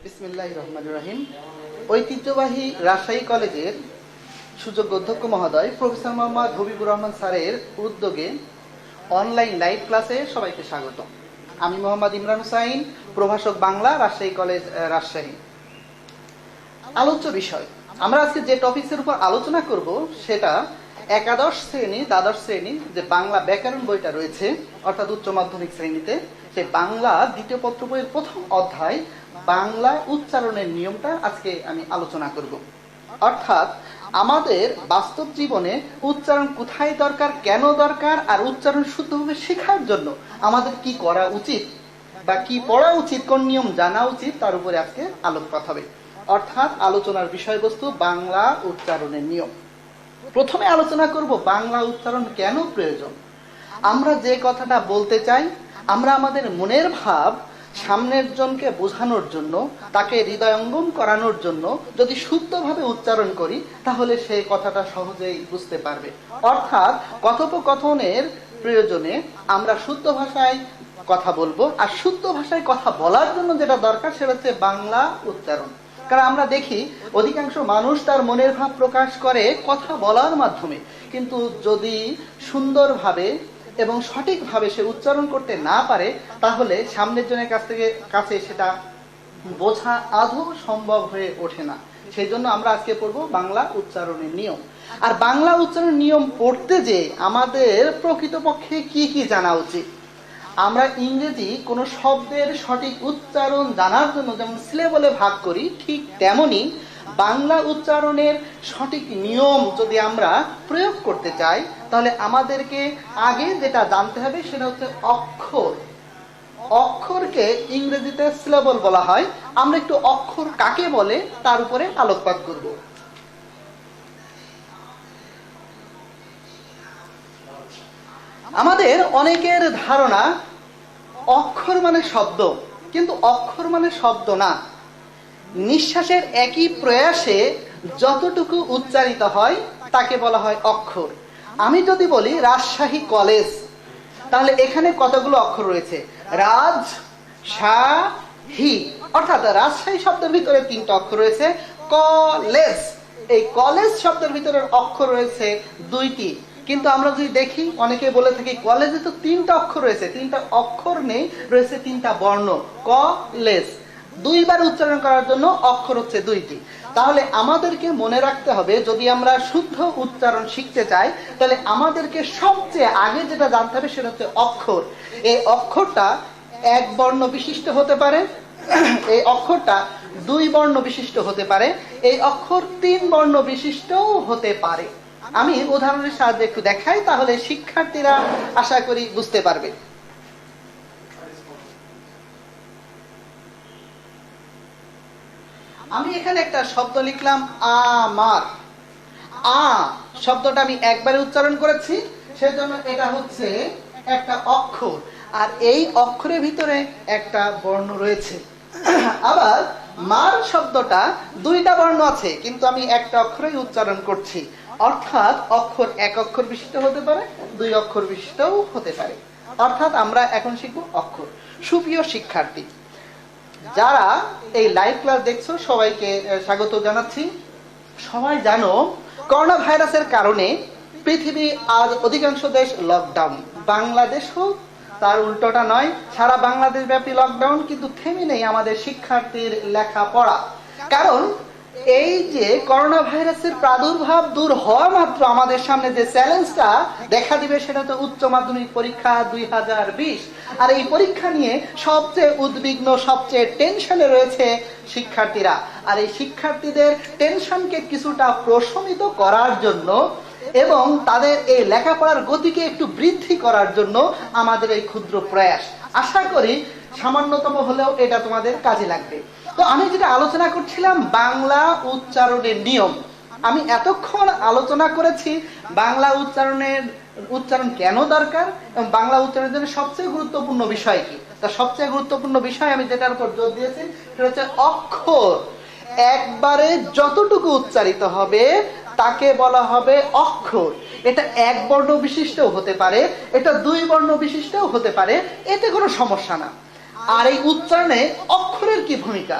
বিসমিল্লাহির রহমানির রহিম। ঐতিহ্যবাহী রাজশাহী কলেজের সুযোগ্য অধ্যক্ষ মহোদয় প্রফেসর মোহাম্মদ হবিবুর রহমান স্যারের উদ্যোগে অনলাইন লাইভ ক্লাসে সবাইকে স্বাগত। আমি মোহাম্মদ ইমরান হুসাইন, প্রভাষক বাংলা, রাজশাহী কলেজ, রাজশাহী। আলোচ্য বিষয়, আমরা আজকে যে টপিকের উপর আলোচনা করব সেটা একাদশ শ্রেণী, দ্বাদশ শ্রেণী যে বাংলা ব্যাকরণ বইটা রয়েছে, অর্থাৎ উচ্চ মাধ্যমিক শ্রেণীতে, সেই বাংলা দ্বিতীয় পত্র বইয়ের প্রথম অধ্যায় বাংলা উচ্চারণের নিয়মটা আজকে আমি আলোচনা করব। অর্থাৎ আমাদের বাস্তব জীবনে উচ্চারণ কোথায় দরকার, কেন দরকার, আর উচ্চারণ শুদ্ধভাবে শেখার জন্য আমাদের কি করা উচিত বা কি পড়া উচিত, কোন নিয়ম জানা উচিত, তার উপরে আজকে আলোকপাত হবে। অর্থাৎ আলোচনার বিষয়বস্তু বাংলা উচ্চারণের নিয়ম। প্রথমে আলোচনা করব বাংলা উচ্চারণ কেন প্রয়োজন। আমরা যে কথাটা বলতে চাই, আমরা আমাদের মনের ভাব সামনের জনকে বোঝানোর জন্য, তাকে হৃদয়ঙ্গম করানোর জন্য যদি শুদ্ধভাবে উচ্চারণ করি, তাহলে সেই কথাটা সহজেই বুঝতে পারবে। অর্থাৎ কথোপকথনের প্রয়োজনে আমরা শুদ্ধ ভাষায় কথা বলবো, আর শুদ্ধ ভাষায় কথা বলার জন্য যেটা দরকার সেটা হচ্ছে বাংলা উচ্চারণ। কারণ আমরা দেখি অধিকাংশ মানুষ তার মনের ভাব প্রকাশ করে কথা বলার মাধ্যমে, কিন্তু যদি সুন্দরভাবে এবং সঠিকভাবে সে উচ্চারণ করতে না পারে, তাহলে সামনের জনের কাছে সেটা বোঝা আদৌ সম্ভব হয়ে ওঠে না। সেই জন্য আমরা আজকে পড়বো বাংলা উচ্চারণের নিয়ম। আর বাংলা উচ্চারণের নিয়ম পড়তে যে আমাদের প্রকৃতপক্ষে কি কি জানা উচিত। আমরা ইংরেজি কোনো শব্দের সঠিক উচ্চারণ জানার জন্য যেমন সিলেবলে ভাগ করি, ঠিক তেমনি বাংলা উচ্চারণের সঠিক নিয়ম যদি আমরা প্রয়োগ করতে চাই, তাহলে আমাদেরকে আগে যেটা জানতে হবে সেটা হচ্ছে অক্ষর। অক্ষরকে ইংরেজিতে সিলেবল বলা হয়। আমরা একটু অক্ষর কাকে বলে তার উপরে আলোকপাত করব। আমাদের অনেকের ধারণা অক্ষর মানে শব্দ, কিন্তু অক্ষর মানে শব্দ না। নিঃশ্বাসের একই প্রয়াসে যতটুকু উচ্চারিত হয় তাকে বলা হয় অক্ষর। আমি যদি বলি রাজশাহী কলেজ, তাহলে এখানে কতগুলো অক্ষর রয়েছে? রাজ, শাহী, অর্থাৎ রাজশাহী শব্দের ভিতরে 3টা অক্ষর রয়েছে। কলেজ, এই কলেজ শব্দের ভিতরে অক্ষর রয়েছে 2টি। কিন্তু আমরা যদি দেখি, অনেকে বলে থাকি কলেজে তো 3টা অক্ষর রয়েছে, 3টা অক্ষর নেই, রয়েছে 3টা বর্ণ। কলেজ 2বার উচ্চারণ করার জন্য অক্ষর হচ্ছে 2টি। তাহলে আমাদেরকে মনে রাখতে হবে, যদি আমরা শুদ্ধ উচ্চারণ শিখতে চাই, তাহলে আমাদেরকে সবচেয়ে আগে যেটা জানতে হবে সেটা হচ্ছে অক্ষর। এই অক্ষরটা 1 বর্ণ বিশিষ্ট হতে পারে, এই অক্ষরটা 2 বর্ণ বিশিষ্ট হতে পারে, এই অক্ষর 3 বর্ণ বিশিষ্টও হতে পারে। আমি উদাহরণের সাহায্যে একটু দেখাই, তাহলে শিক্ষার্থীরা আশা করি বুঝতে পারবে। আমি এখানে একটা শব্দ লিখলাম আমার। আ শব্দটা আমি একবারে উচ্চারণ করেছি, সেজন্য এটা হচ্ছে একটা অক্ষর, আর এই অক্ষরের ভিতরে একটা বর্ণ রয়েছে। আবার মার শব্দটা 2টা বর্ণ আছে, কিন্তু আমি একটা অক্ষরেই উচ্চারণ করছি। অর্থাৎ অক্ষর 1 অক্ষর বিশিষ্ট হতে পারে, 2 অক্ষর বিশিষ্টও হতে পারে। অর্থাৎ আমরা এখন শিখব অক্ষর। সুপ্রিয় শিক্ষার্থী, যারা এই লাইভ ক্লাস দেখছো সবাইকে স্বাগত জানাচ্ছি। সবাই জানো করোনা ভাইরাসের কারণে পৃথিবী আজ অধিকাংশ দেশ লকডাউন। বাংলাদেশও তার উল্টোটা নয়, সারা বাংলাদেশ ব্যাপী লকডাউন, কিন্তু থেমে নেই আমাদের শিক্ষার্থীর লেখাপড়া। কারণ এই যে করোনা ভাইরাসের প্রাদুর্ভাব দূর হওয়া মাত্র আমাদের সামনে যে চ্যালেঞ্জটা দেখা দিবে সেটা হচ্ছে উচ্চ মাধ্যমিক পরীক্ষা 2020। আর এই পরীক্ষা নিয়ে সবচেয়ে উদ্বিগ্ন, সবচেয়ে টেনশনে রয়েছে শিক্ষার্থীরা। আর এই শিক্ষার্থীদের টেনশনকে কিছুটা প্রশমিত করার জন্য এবং তাদের এই লেখাপড়ার গতিকে একটু বৃদ্ধি করার জন্য আমাদের এই ক্ষুদ্র প্রয়াস, আশা করি সামান্যতম হলেও এটা তোমাদের কাজে লাগবে। তো আমি যেটা আলোচনা করছিলাম বাংলা উচ্চারণের নিয়ম। আমি এতক্ষণ আলোচনা করেছি বাংলা উচ্চারণ কেন দরকার এবং বাংলা উচ্চারণের জন্য সবচেয়ে গুরুত্বপূর্ণ বিষয় কি। তা সবচেয়ে গুরুত্বপূর্ণ বিষয় আমি যেটার উপর জোর দিয়েছি সেটা হচ্ছে অক্ষর। একবারে যতটুকু উচ্চারিত হবে তাকে বলা হবে অক্ষর। এটা এক বর্ণ বিশিষ্টও হতে পারে, এটা দুই বর্ণ বিশিষ্টও হতে পারে, এতে কোনো সমস্যা না। আর এই উচ্চারণে অক্ষরের কি ভূমিকা?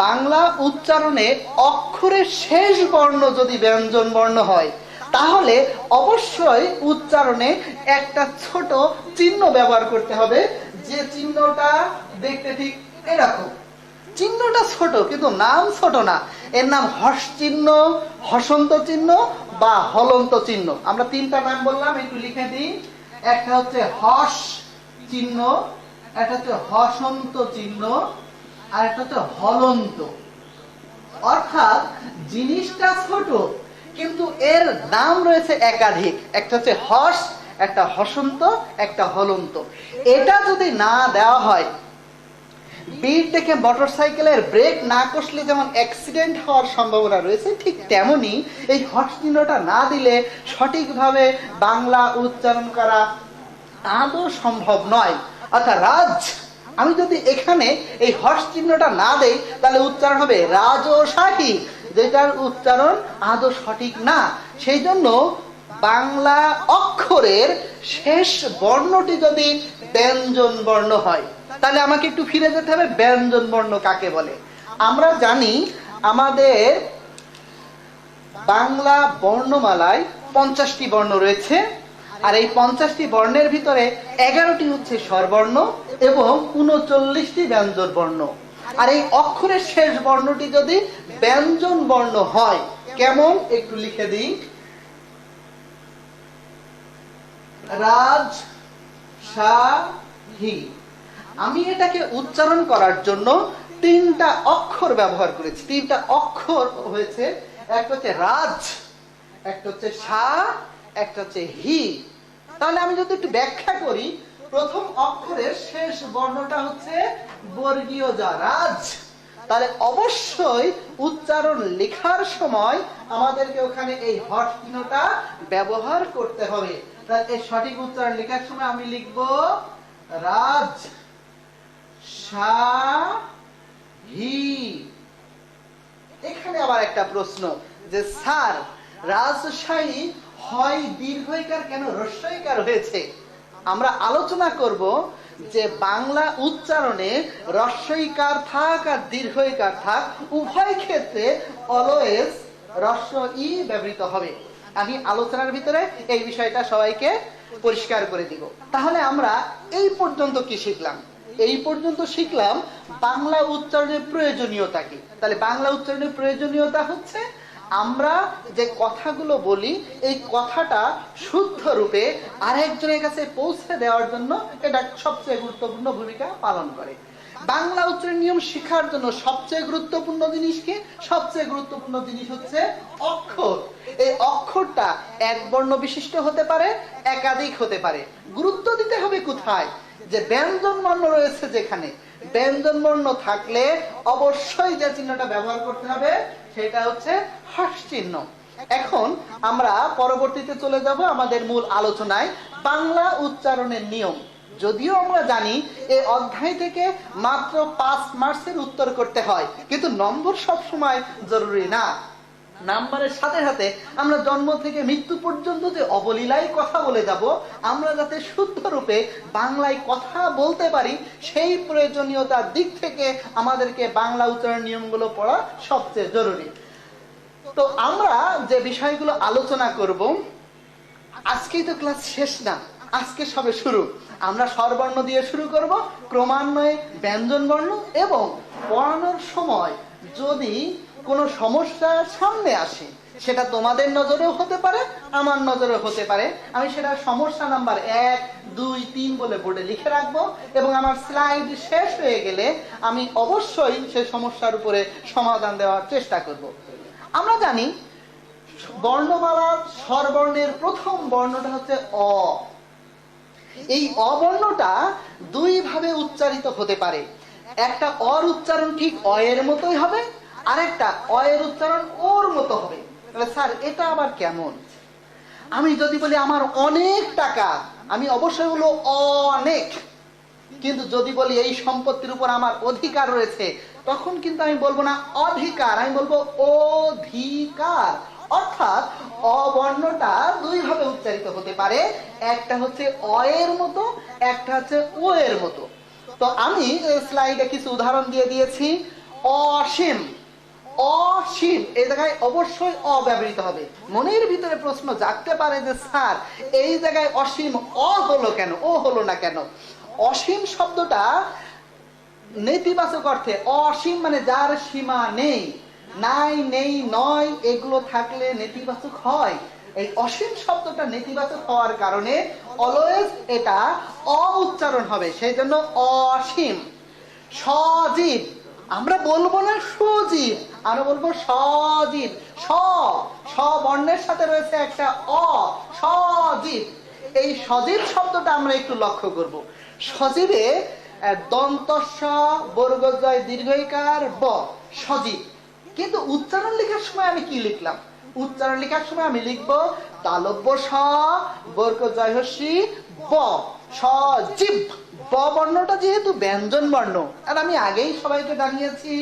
বাংলা উচ্চারণে অক্ষরের শেষ বর্ণ যদি ব্যঞ্জন বর্ণ হয়, তাহলে অবশ্যই উচ্চারণে একটা ছোট চিহ্ন ব্যবহার করতে হবে, যে চিহ্নটা দেখতে ঠিক এরকম। চিহ্নটা ছোট, কিন্তু নাম ছোট না। এর নাম হর্ষ চিহ্ন, হসন্ত চিহ্ন বা হলন্ত চিহ্ন। আমরা তিনটা নাম বললাম, একটু লিখে দিই। একটা হচ্ছে হর্ষ চিহ্ন, একটা হচ্ছে হসন্ত চিহ্ন, আর একটা হচ্ছে হলন্ত। অর্থাৎ জিনিসটা ছোট, কিন্তু এর নাম রয়েছে একাধিক। একটা হচ্ছে হর্ষ, একটা হসন্ত, একটা হলন্ত। এটা যদি না দেওয়া হয়, বীর দেখে মোটরসাইকেলের ব্রেক না কষলে যেমন অ্যাক্সিডেন্ট হওয়ার সম্ভাবনা রয়েছে, ঠিক তেমনি এই হর্ষ চিহ্নটা না দিলে সঠিকভাবে বাংলা উচ্চারণ করা আদৌ সম্ভব নয়। অর্থাৎ রাজ, আমি যদি এখানে এই হর্ষ চিহ্নটা না দেই, তাহলে উচ্চারণ হবে রাজশাহী, যেটার উচ্চারণ আদৌ সঠিক না। সেই জন্য বাংলা অক্ষরের শেষ বর্ণটি যদি ব্যঞ্জন বর্ণ হয়, তাহলে আমাকে একটু ফিরে যেতে হবে, ব্যঞ্জন বর্ণ কাকে বলে। আমরা জানি আমাদের বাংলা বর্ণমালায় 50টি বর্ণ রয়েছে, আর এই 50টি বর্ণের ভিতরে 11টি হচ্ছে স্বরবর্ণ এবং 39টি ব্যঞ্জন বর্ণ। আর এই অক্ষরের শেষ বর্ণটি যদি ব্যঞ্জন বর্ণ হয়, কেমন একটু লিখে দিই। রাজশাহী। আমি এটাকে উচ্চারণ করার জন্য তিনটা অক্ষর ব্যবহার করেছি। তিনটা অক্ষর হয়েছে, একটা হচ্ছে রাজ, একটা হচ্ছে সা, একটা হচ্ছে হি। তাহলে আমি যদি একটু ব্যাখ্যা করি, প্রথম অক্ষরের শেষ বর্ণটা হচ্ছে বর্গীয় যা, রাজ। তাহলে অবশ্যই উচ্চারণ লেখার সময় আমাদেরকে ওখানে এই হর্ষ চিহ্নটা ব্যবহার করতে হবে। তাহলে এই সঠিক উচ্চারণ লেখার সময় আমি লিখব রাজ শাহী। এখানে আবার একটা প্রশ্ন, যে স্যার রাজশাহী হয় দীর্ঘইকার কেন হ্রস্বইকার হয়েছে? আমরা আলোচনা করব যে বাংলা উচ্চারণে হ্রস্বইকার থাক আর দীর্ঘইকার থাক, উভয় ক্ষেত্রে অলওয়েজ হ্রস্ব ই ব্যবহৃত হবে। আমি আলোচনার ভিতরে এই বিষয়টা সবাইকে পরিষ্কার করে দিব। তাহলে আমরা এই পর্যন্ত কি শিখলাম? এই পর্যন্ত শিখলাম বাংলা উচ্চারণের প্রয়োজনীয়তা কি। তাহলে বাংলা উচ্চারণের প্রয়োজনীয়তা হচ্ছে আমরা যে কথাগুলো বলি, এই কথাটা শুদ্ধ রূপে আরেকজনের কাছে পৌঁছে দেওয়ার জন্য এটা সবচেয়ে গুরুত্বপূর্ণ ভূমিকা পালন করে। বাংলা উচ্চারণ নিয়ম শেখার জন্য সবচেয়ে গুরুত্বপূর্ণ জিনিস কি? সবচেয়ে গুরুত্বপূর্ণ জিনিস হচ্ছে অক্ষর। এই অক্ষরটা এক বর্ণ বিশিষ্ট হতে পারে, একাধিক হতে পারে। গুরুত্ব দিতে হবে কোথায়? যে ব্যঞ্জন বর্ণ রয়েছে, যেখানে ব্যঞ্জন বর্ণ থাকলে অবশ্যই যে চিহ্নটা ব্যবহার করতে হবে সেটা হচ্ছে হর্ষ চিহ্ন। এখন আমরা পরবর্তীতে চলে যাব আমাদের মূল আলোচনায়, বাংলা উচ্চারণের নিয়ম। যদিও আমরা জানি এই অধ্যায় থেকে মাত্র 5 মার্কসের উত্তর করতে হয়, কিন্তু নম্বর সব সময় জরুরি না। নাম্বারের সাথে সাথে আমরা জন্ম থেকে মৃত্যু পর্যন্ত যে অবলীলায় কথা বলে যাব, আমরা যাতে শুদ্ধ রূপে বাংলায় কথা বলতে পারি, সেই প্রয়োজনীয়তার দিক থেকে আমাদেরকে বাংলা উচ্চারণ নিয়মগুলো পড়া সবচেয়ে জরুরি। তো আমরা যে বিষয়গুলো আলোচনা করব, আজকেই তো ক্লাস শেষ না, আজকে সবে শুরু। আমরা স্বরবর্ণ দিয়ে শুরু করব, ক্রমান্বয়ে ব্যঞ্জন বর্ণ, এবং পড়ানোর সময় যদি কোনো সমস্যা সামনে আসে, সেটা তোমাদের নজরেও হতে পারে, আমার নজরেও হতে পারে, আমি সেটা সমস্যা নাম্বার 1, 2, 3 বলে বোর্ডে লিখে রাখবো, এবং আমার স্লাইড শেষ হয়ে গেলে আমি অবশ্যই সেই সমস্যার উপরে সমাধান দেওয়ার চেষ্টা করব। আমরা জানি বর্ণমালার স্বরবর্ণের প্রথম বর্ণটা হচ্ছে অ। এই অবর্ণটা দুই ভাবে উচ্চারিত হতে পারে। একটা অর উচ্চারণ ঠিক অ এর মতোই হবে, আরেকটা অ এর উচ্চারণ ওর মতো হবে। স্যার এটা আবার কেমন? আমি যদি বলি আমার অনেক টাকা, আমি অবশ্যই বলবো অনেক। কিন্তু যদি বলি এই সম্পত্তির উপর আমার অধিকার রয়েছে, তখন কিন্তু আমি বলবো না অধিকার, আমি বলবো অধিকার। অর্থাৎ অ বর্ণটা দুই ভাবে উচ্চারিত হতে পারে, একটা হচ্ছে অ এর মতো, একটা হচ্ছে ও এর মতো। তো আমি স্লাইডে কিছু উদাহরণ দিয়ে দিয়েছি। অসীম, অসীম এই জায়গায় অবশ্যই অ ব্যবহৃত হবে। মনের ভিতরে প্রশ্ন জাগতে পারে যে স্যার এই জায়গায় অসীম অ হলো কেন, ও হলো না কেন? অসীম শব্দটা নেতিবাচক অর্থে, অসীম মানে যার সীমা নেই, নাই, নেই, নয় এগুলো থাকলে নেতিবাচক হয়। এই অসীম শব্দটা নেতিবাচক হওয়ার কারণে অলওয়েজ এটা অ উচ্চারণ হবে, সেই জন্য অসীম। সজীব, আমরা বলবো না সজীব, আমরা বলবো সজীব। স বর্ণের সাথে রয়েছে একটা অ, সজীব। এই সজীব শব্দটা আমরা একটু লক্ষ্য করব। সজীবে দন্তস্ব বর্গজয় দীর্ঘইকার ব, সজীব। কিন্তু উচ্চারণ লেখার সময় আমি কি লিখলাম? উচ্চারণ লেখার সময় আমি লিখবো তালব্য স বর্গজয় হস্যি ব, সজীব। ব বর্ণটা যেহেতু ব্যঞ্জন বর্ণ, আর আমি আগেই সবাইকে জানিয়েছি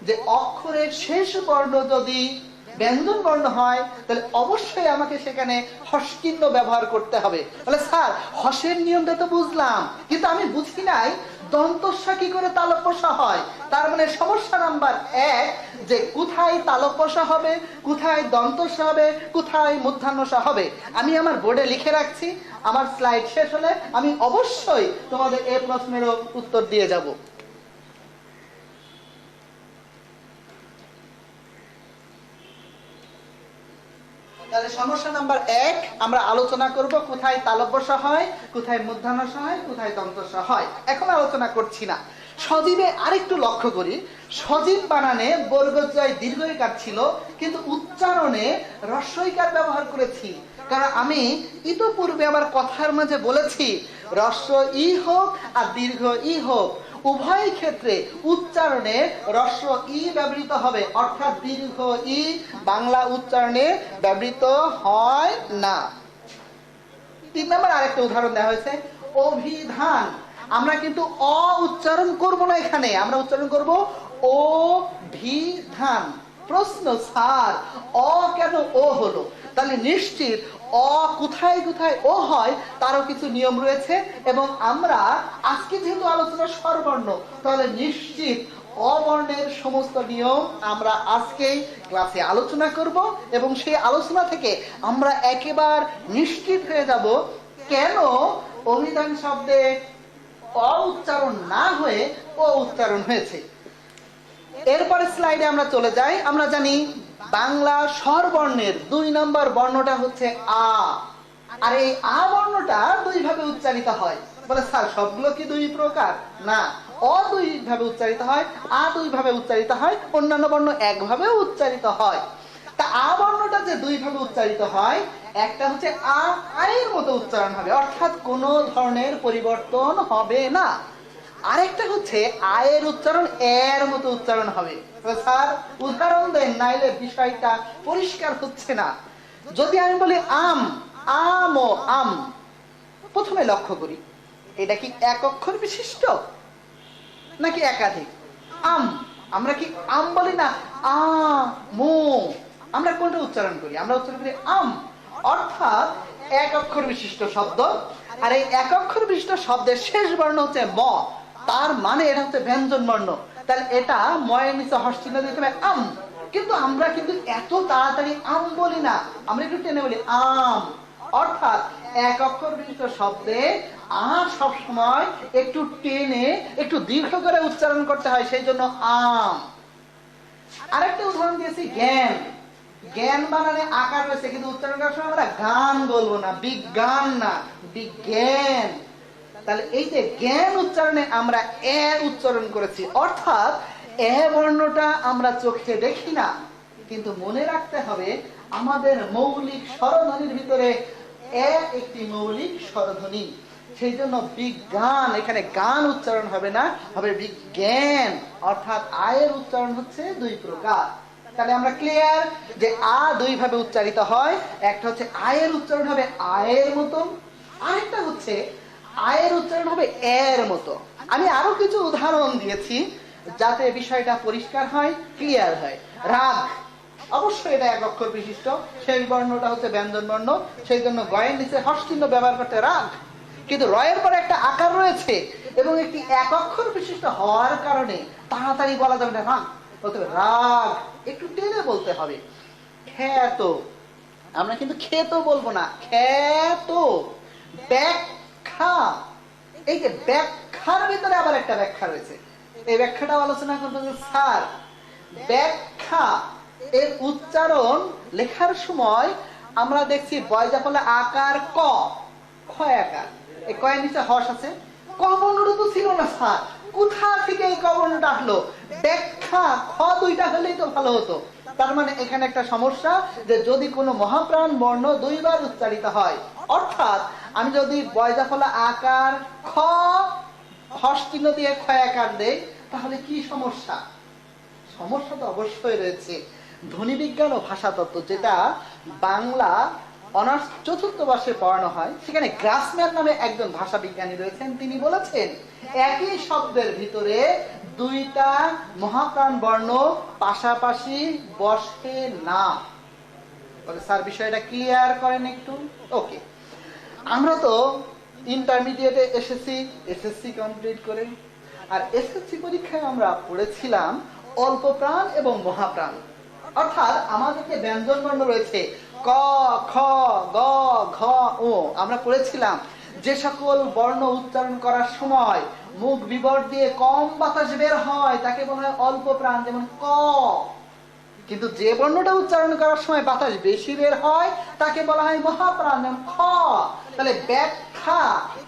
যে অক্ষরের শেষ বর্ণ যদি ব্যঞ্জন বর্ণ হয় তাহলে অবশ্যই আমাকে সেখানে হস্কিন্য ব্যবহার করতে হবে। তাহলে স্যার হসের নিয়মটা তো বুঝলাম, কিন্তু আমি বুঝি নাই দন্তস্ব কি করে তালব্যস হয়। তার মানে সমস্যা নাম্বার 1 যে কোথায় তালব্যস হবে, কোথায় দন্তস্ব হবে, কোথায় মূর্ধন্য হবে। আমি আমার বোর্ডে লিখে রাখছি, আমার স্লাইড শেষ হলে আমি অবশ্যই তোমাদের এই প্রশ্নেরও উত্তর দিয়ে যাব। তাহলে সমস্যা নাম্বার 1 আমরা আলোচনা করব কোথায় তালব্যস হয়, কোথায় মূর্ধন্য হয়, কোথায় দন্তস্ব হয়। এখন আলোচনা করছি না। সজীবে আরেকটু লক্ষ্য করি, সজীব বানানে বর্গজয় দীর্ঘইকার ছিল, কিন্তু উচ্চারণে হ্রস্বইকার ব্যবহার করেছি। কারণ আমি ইতোপূর্বে আমার কথার মাঝে বলেছি হ্রস্ব ই হোক আর দীর্ঘ ই হোক, উভয় ক্ষেত্রে উচ্চারণে হ্রস্ব ই ব্যবহৃত হবে, অর্থাৎ দীর্ঘ ই বাংলা উচ্চারণে ব্যবহৃত হয় না। 3 নম্বর আরেকটা উদাহরণ দেওয়া হয়েছে, অভিধান। আমরা কিন্তু অ উচ্চারণ করব না, এখানে আমরা উচ্চারণ করব ও ভিধান। প্রশ্ন স্যার অ কেন ও হলো? তাহলে নিশ্চিত অ কোথায় কোথায় ও হয় তারও কিছু নিয়ম রয়েছে, এবং আমরা আজকে যেহেতু আলোচনা স্বরবর্ণ, তাহলে নিশ্চিত অবর্ণের সমস্ত নিয়ম আমরা আজকেই ক্লাসে আলোচনা করব, এবং সেই আলোচনা থেকে আমরা একেবারে নিশ্চিত হয়ে যাব কেন অভিধান শব্দে অ উচ্চারণ না হয়ে ও উচ্চারণ হয়েছে। এরপরে স্লাইডে আমরা চলে যাই। আমরা জানি বাংলা স্বরবর্ণের 2 নম্বর বর্ণটা হচ্ছে আ, আর এই আ বর্ণটা 2 ভাবে উচ্চারিত হয়। বলে স্যার সবগুলো কি 2 প্রকার? না, অ 2 ভাবে উচ্চারিত হয়, আ 2 ভাবে উচ্চারিত হয়, অন্যান্য বর্ণ 1 ভাবে উচ্চারিত হয়। তা আ বর্ণটা যে 2 ভাবে উচ্চারিত হয়, একটা হচ্ছে আ, আয়ের মতো উচ্চারণ হবে, অর্থাৎ কোনো ধরনের পরিবর্তন হবে না। আরেকটা হচ্ছে আয়ের উচ্চারণ এর মতো উচ্চারণ হবে। স্যার উদাহরণ দেন, নাইলে বিষয়টা পরিষ্কার হচ্ছে না। যদি আমি বলি আম, আম ও আম, প্রথমে লক্ষ্য করি এটা কি এক অক্ষর বিশিষ্ট নাকি একাধিক? আম, আমরা কি আম বলি না আ মো, আমরা কোনটা উচ্চারণ করি? আমরা উচ্চারণ করি আম, অর্থাৎ এক অক্ষর বিশিষ্ট শব্দ। আর এই এক অক্ষর বিশিষ্ট শব্দের শেষ বর্ণ হচ্ছে ম, তার মানে এটা হচ্ছে ব্যঞ্জন বর্ণ। তাহলে এটা ময়ের নিচে হস্যচিহ্ন দিতে হবে আম। কিন্তু আমরা কিন্তু এত তাড়াতাড়ি আম বলি না, আমরা একটু টেনে বলি আম, অর্থাৎ এক অক্ষর বিশিষ্ট শব্দে আ সব সময় একটু টেনে একটু দীর্ঘ করে উচ্চারণ করতে হয়, সেই জন্য আম। আরেকটা উদাহরণ দিয়েছি জ্ঞান। জ্ঞান বানানে আকার রয়েছে, কিন্তু উচ্চারণ করার সময় আমরা গান বলবো না, বিজ্ঞান না, বিজ্ঞান। তাহলে এই যে জ্ঞান উচ্চারণে আমরা এ উচ্চারণ করেছি, অর্থাৎ এ বর্ণটা আমরা চোখে দেখি না, কিন্তু মনে রাখতে হবে আমাদের মৌলিক স্বরধ্বনির ভিতরে এ একটি মৌলিক স্বরধ্বনি। সেই জন্য বিজ্ঞান, এখানে গান উচ্চারণ হবে না, হবে বিজ্ঞান, অর্থাৎ আয়ের উচ্চারণ হচ্ছে 2 প্রকার। তাহলে আমরা ক্লিয়ার যে আ 2 ভাবে উচ্চারিত হয়, একটা হচ্ছে আয়ের উচ্চারণ হবে আয়ের মতো, আরেকটা হচ্ছে আয়ের উচ্চারণ হবে এর মতো। আমি আরো কিছু উদাহরণ দিয়েছি যাতে বিষয়টা পরিষ্কার হয়, ক্লিয়ার হয়। রাগ, অবশ্যই এটা এক অক্ষর বিশিষ্ট, শেষ বর্ণটা হচ্ছে ব্যঞ্জন বর্ণ, সেই জন্য গয়ের নিচে হর্ষ চিহ্ন ব্যবহার করতে রাগ। কিন্তু রয়ের পরে একটা আকার রয়েছে এবং একটি এক অক্ষর বিশিষ্ট হওয়ার কারণে তাড়াতাড়ি বলা যাবে না রাগ, বলতে হবে রাগ, একটু টেনে বলতে হবে। খ্যাত, আমরা কিন্তু খেত বলবো না, খ্যাত। ব্যাখ্যা, এই যে ব্যাখ্যার ভিতরে আবার একটা ব্যাখ্যা রয়েছে, এই ব্যাখ্যাটাও আলোচনা করবো যে স্যার ব্যাখ্যা এর উচ্চারণ লেখার সময় আমরা দেখছি বয়জা ফলে আকার ক, ক্ষয় আকার, এই কয়ের নিচে হর্ষ আছে, ক বর্ণটা তো ছিল না স্যার, কোথা থেকে এই ক বর্ণটা আসলো? ব্যাখ্যা খ দুইটা হলেই তো ভালো হতো। তার মানে এখানে একটা সমস্যা যে যদি কোনো মহাপ্রাণ বর্ণ দুইবার উচ্চারিত হয়, অর্থাৎ আমি যদি বয়জা ফলে আকার খ হর্ষ চিহ্ন দিয়ে ক্ষয় আকার দেই, তাহলে কি সমস্যা? সমস্যা তো অবশ্যই রয়েছে। ধ্বনি বিজ্ঞান ও ভাষাতত্ত্ব, যেটা বাংলা অনার্স চতুর্থ বর্ষে পড়ানো হয়, সেখানে গ্রাসম্যান নামে একজন ভাষা বিজ্ঞানী রয়েছেন। তিনি বলেছেন একই শব্দের ভিতরে দুইটা মহাপ্রাণ বর্ণ পাশাপাশি বসে না। স্যার বিষয়টা ক্লিয়ার করেন একটু। ওকে, আমরা তো ইন্টারমিডিয়েটে এসেছি, এসএসসি কমপ্লিট করে, আর এসএসসি পরীক্ষায় আমরা পড়েছিলাম অল্প প্রাণ এবং মহাপ্রাণ। অর্থাৎ আমাদের যে ব্যঞ্জন বর্ণ রয়েছে ক, খ, গ, ঘ, ও, আমরা পড়েছিলাম যে সকল বর্ণ উচ্চারণ করার সময় মুখ বিবর দিয়ে কম বাতাস বের হয় তাকে বলা হয় অল্প প্রাণ, যেমন ক। কিন্তু যে বর্ণটা উচ্চারণ করার সময় বাতাস বেশি বের হয় তাকে বলা হয় মহাপ্রাণ, যেমন খ। তাহলে ব্যাখ্যা,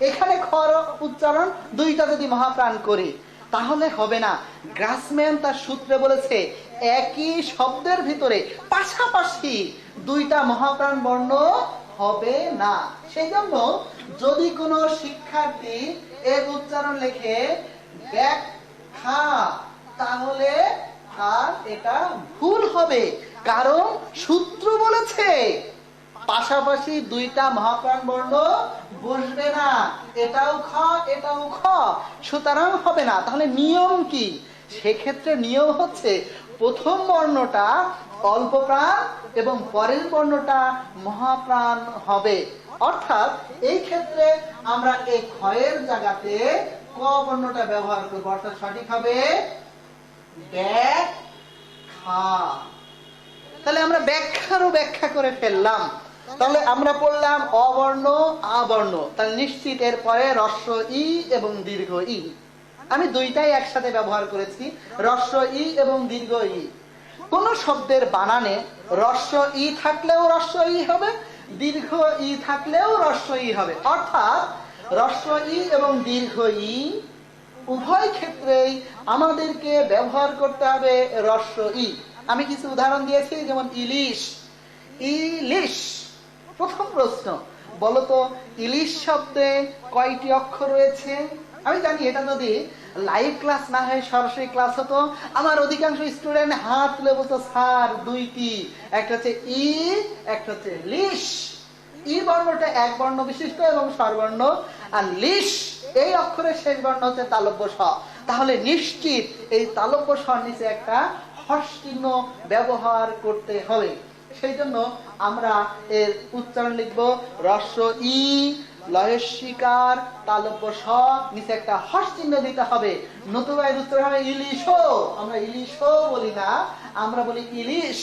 এখানে খর উচ্চারণ দুইটা যদি মহাপ্রাণ করি তাহলে হবে না। গ্রাসম্যান তার সূত্রে বলেছে একই শব্দের ভিতরে পাশাপাশি দুইটা মহাপ্রাণ বর্ণ হবে না। সেই জন্য যদি কোনো শিক্ষার্থী এর উচ্চারণ লেখে ব্যাখ্যা, তাহলে আর এটা ভুল হবে, কারণ সূত্র বলেছে পাশাপাশি দুইটা মহাপ্রাণ বর্ণ বসবে না, এটাও খ এটাও খ, সুতরাং হবে না। তাহলে নিয়ম কি? সেক্ষেত্রে নিয়ম হচ্ছে প্রথম বর্ণটা অল্প প্রাণ এবং পরের বর্ণটা মহাপ্রাণ হবে। অর্থাৎ এই ক্ষেত্রে আমরা এই ক্ষয়ের জায়গাতে ক বর্ণটা ব্যবহার করব, অর্থাৎ সঠিক হবে ব্যাখ্যা। তাহলে আমরা ব্যাখ্যারও ব্যাখ্যা করে ফেললাম। তাহলে আমরা পড়লাম অবর্ণ আবর্ণ, তাহলে নিশ্চিত এরপরে হ্রস্ব ই এবং দীর্ঘ ই। আমি দুইটাই একসাথে ব্যবহার করেছি, হ্রস্ব ই এবং দীর্ঘ ই। কোন শব্দের বানানে হ্রস্ব ই থাকলেও হ্রস্ব ই হবে, দীর্ঘ ই থাকলেও হ্রস্ব ই হবে। অর্থাৎ হ্রস্ব ই এবং দীর্ঘ ই উভয় ক্ষেত্রেই আমাদেরকে ব্যবহার করতে হবে হ্রস্ব ই। আমি কিছু উদাহরণ দিয়েছি, যেমন ইলিশ, ইলিশ। প্রথম প্রশ্ন, বলতো ইলিশ শব্দে কয়টি অক্ষর রয়েছে? আমি জানি এটা যদি লাইভ ক্লাস না হয় সরাসরি ক্লাস হতো, আমার অধিকাংশ স্টুডেন্ট হাত তুলে বলতো স্যার দুইটি, একটা হচ্ছে ই, একটা হচ্ছে লিশ। ই বর্ণটা এক বর্ণ বিশিষ্ট এবং স্বরবর্ণ, আর লিশ এই অক্ষরের শেষ বর্ণ হচ্ছে তালব্য স। তাহলে নিশ্চিত এই তালব্য স্বর নিচে একটা হর্ষ চিহ্ন ব্যবহার করতে হবে। সেই জন্য আমরা এর উচ্চারণ লিখবো হ্রস্ব ই, লয়স্বীকার, তালব্য স, নিচে একটা হর্ষ চিহ্ন দিতে হবে। নতুবা এর উচ্চারণ হবে ইলিশ। আমরা ইলিশ বলি না, আমরা বলি ইলিশ।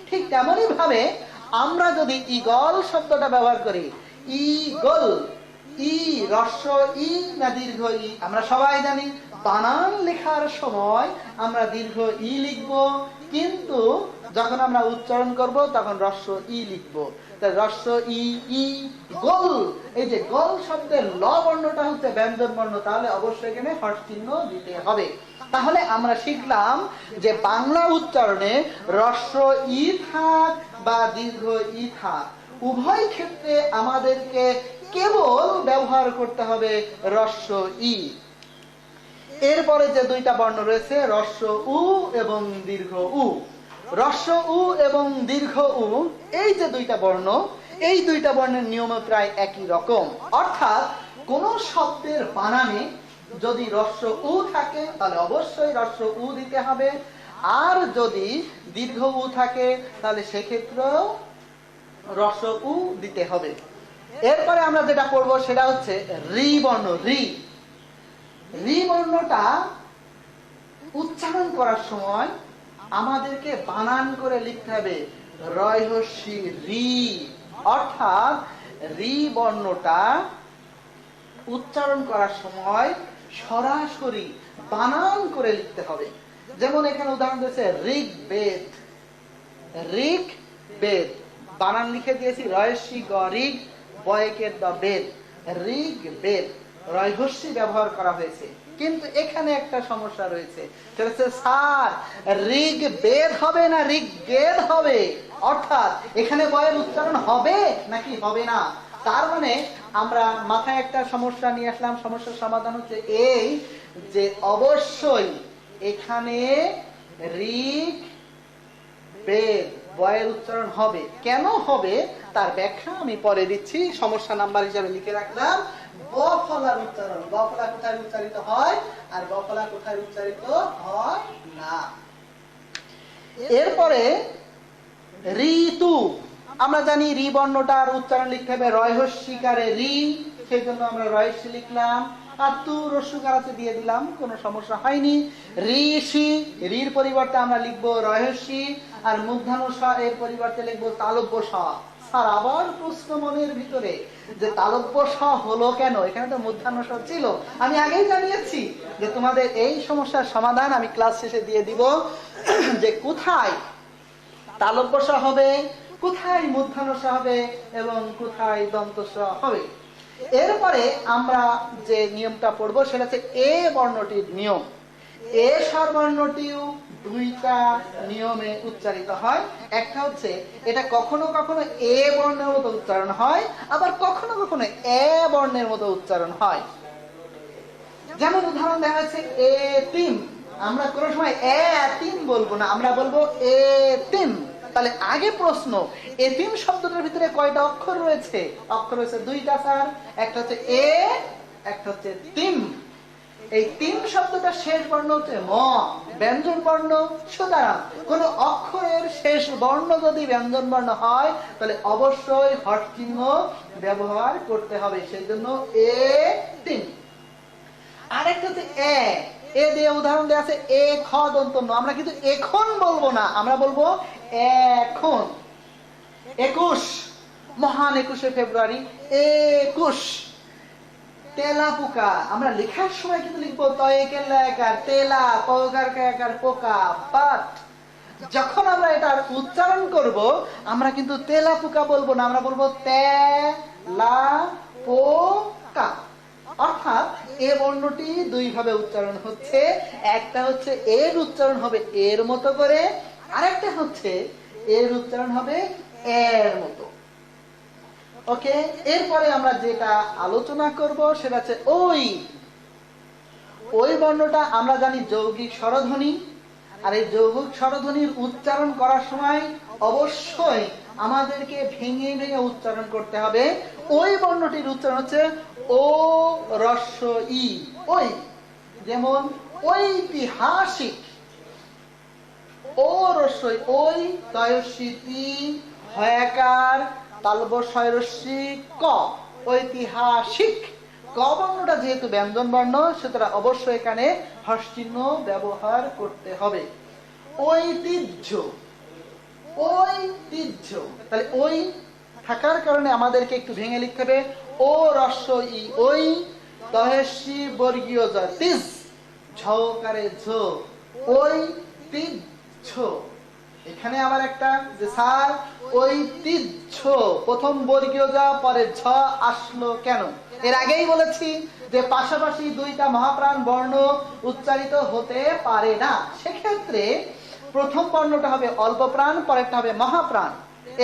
ঠিক তেমনই ভাবে আমরা যদি ইগল শব্দটা ব্যবহার করি, ইগল, ই হ্রস্ব ই না দীর্ঘ ই? আমরা সবাই জানি বানান লেখার সময় আমরা দীর্ঘ ই লিখবো, কিন্তু যখন আমরা উচ্চারণ করব তখন হ্রস্ব ই লিখবো। তাই হ্রস্ব ই, ই গোল। এই যে গোল শব্দের ল বর্ণটা হচ্ছে ব্যঞ্জন বর্ণ, তাহলে অবশ্যই এখানে হর্ষ চিহ্ন দিতে হবে। তাহলে আমরা শিখলাম যে বাংলা উচ্চারণে হ্রস্ব ই থাক বা দীর্ঘ ই থাক, উভয় ক্ষেত্রে আমাদেরকে কেবল ব্যবহার করতে হবে হ্রস্ব ই। এরপরে যে দুইটা বর্ণ রয়েছে হ্রস্ব উ এবং দীর্ঘ উ। হ্রস্ব উ এবং দীর্ঘ উ, এই যে দুইটা বর্ণ, এই দুইটা বর্ণের নিয়ম প্রায় একই রকম। অর্থাৎ কোন শব্দের বানানে যদি হ্রস্ব উ থাকে তাহলে অবশ্যই হ্রস্ব উ দিতে হবে, আর যদি দীর্ঘ উ থাকে তাহলে সেক্ষেত্রেও রস উ দিতে হবে। এরপরে আমরা যেটা পড়ব সেটা হচ্ছে রি বর্ণ। রি বর্ণটা উচ্চারণ করার সময় আমাদেরকে বানান করে লিখতে হবে রয়হস্যি রি। অর্থাৎ রি বর্ণটা উচ্চারণ করার সময় সরাসরি বানান করে লিখতে হবে। যেমন এখানে উদাহরণ দিয়েছে ঋগ্বেদ। ঋগ্বেদ বানান লিখে দিয়েছি রয়স্যি গ ঋগ, বয়কের দ বেদ, ঋগ্বেদ রয়হস্যি ব্যবহার করা হয়েছে। কিন্তু এখানে একটা সমস্যা রয়েছে, সেটা হচ্ছে স্যার ঋগ্বেদ হবে না ঋগ্বেদ হবে, অর্থাৎ এখানে বয়ের উচ্চারণ হবে নাকি হবে না। তার মানে আমরা মাথায় একটা সমস্যা নিয়ে আসলাম। সমস্যার সমাধান হচ্ছে এই যে অবশ্যই এখানে ঋগ বেদ বয়ের উচ্চারণ হবে। কেন হবে তার ব্যাখ্যা আমি পরে দিচ্ছি। সমস্যা নাম্বার হিসাবে লিখে রাখলাম ব ফলার উচ্চারণ। ব ফলা কোথায় উচ্চারিত হয় আর ব ফলা কোথায় উচ্চারিত হয় না। এরপরে ঋতু। আমরা জানি রি বর্ণটার উচ্চারণ লিখতে হবে রয়হস্যিকারে রি, সেই জন্য আমরা রয়স্যি লিখলাম। আর তু রস্যকারাতে দিয়ে দিলাম, কোনো সমস্যা হয়নি। ঋষি, রির পরিবর্তে আমরা লিখবো রয়স্যি, আর মূর্ধন্য স এর পরিবর্তে লিখবো তালব্য স। স্যার আবার প্রশ্ন মনের ভিতরে যে তালব্য স হলো কেন, এখানে তো মূর্ধন্য স ছিল। আমি আগেই জানিয়েছি যে তোমাদের এই সমস্যার সমাধান আমি ক্লাস শেষে দিয়ে দিব, যে কোথায় তালব্য স হবে, কোথায় মূর্ধন্য স হবে এবং কোথায় দন্ত স হবে। এরপরে আমরা যে নিয়মটা পড়বো সেটা হচ্ছে এ বর্ণটির নিয়ম। এ স্বরবর্ণটিও দুইটা নিয়মে উচ্চারিত হয়। একটা হচ্ছে এটা কখনো কখনো এ বর্ণের মতো উচ্চারণ হয়, আবার কখনো কখনো এ বর্ণের মতো উচ্চারণ হয়। যেমন উদাহরণ দেখা যাচ্ছে এ তিন। আমরা কোনো সময় এ তিন বলবো না, আমরা বলবো এ তিন। তাহলে আগে প্রশ্ন, এতিম শব্দটার ভিতরে কয়টা অক্ষর রয়েছে? অক্ষর রয়েছে দুইটা স্যার, একটা হচ্ছে এ, একটা হচ্ছে তিম। এই তিম শব্দটা শেষ বর্ণ হচ্ছে ম, ব্যঞ্জন বর্ণ। সুতরাং কোন অক্ষরের শেষ বর্ণ যদি ব্যঞ্জন বর্ণ হয় তাহলে অবশ্যই হট চিহ্ন ব্যবহার করতে হবে, সেই জন্য এ তিম। আরেকটা হচ্ছে এ, এ দিয়ে উদাহরণ দেওয়া আছে এ খ দন্ত ন। আমরা কিন্তু এখন বলবো না, আমরা বলবো এখন। 21, মহান 21শে ফেব্রুয়ারি 21। তেলাপোকা, আমরা লেখার সময় কিন্তু লিখবো তয়কেলাকার তেলা, পকার পোকা। বাট যখন আমরা এটার উচ্চারণ করব আমরা কিন্তু তেলাপোকা বলবো না, আমরা বলবো তেলাপোকা। অর্থাৎ এ বর্ণটি দুই ভাবে উচ্চারণ হচ্ছে। একটা হচ্ছে এর উচ্চারণ হবে এর মতো করে, আরেকটা হচ্ছে এর উচ্চারণ হবে এর মতো। ওকে, এরপরে আমরা যেটা আলোচনা করব সেটা হচ্ছে ওই বর্ণটা আমরা জানি যৌগিক স্বরধ্বনি। আর এই যৌগিক স্বরধ্বনির উচ্চারণ করার সময় অবশ্যই আমাদেরকে ভেঙে ভেঙে উচ্চারণ করতে হবে। ওই বর্ণটির উচ্চারণ হচ্ছে ও রস্য ই, ওই। যেমন ঐতিহাসিক, ও রস্যই ওই, তয়স্যি তি, হয়াকার তালব্য শয়রস্যি ক, ঐতিহাসিক। ক বর্ণটা যেহেতু ব্যঞ্জন বর্ণ সুতরাং অবশ্যই এখানে হর্ষ চিহ্ন ব্যবহার করতে হবে। ঐতিহ্য, ঐতিহ্য। তাহলে ওই থাকার কারণে আমাদেরকে একটু ভেঙে লিখতে হবে ও রস্য ই ওই, তহেসি বর্গীয় জ তিজ, ঝকারে ঝ, ঐতিহ্য। এখানে আবার একটা যে স্যার ঐতিহ্য প্রথম বর্গীয় যা পরে ঝ আসলো কেন? এর আগেই বলেছি যে পাশাপাশি দুইটা মহাপ্রাণ বর্ণ উচ্চারিত হতে পারে না, সেক্ষেত্রে প্রথম বর্ণটা হবে অল্প প্রাণ, পরেরটা হবে মহাপ্রাণ।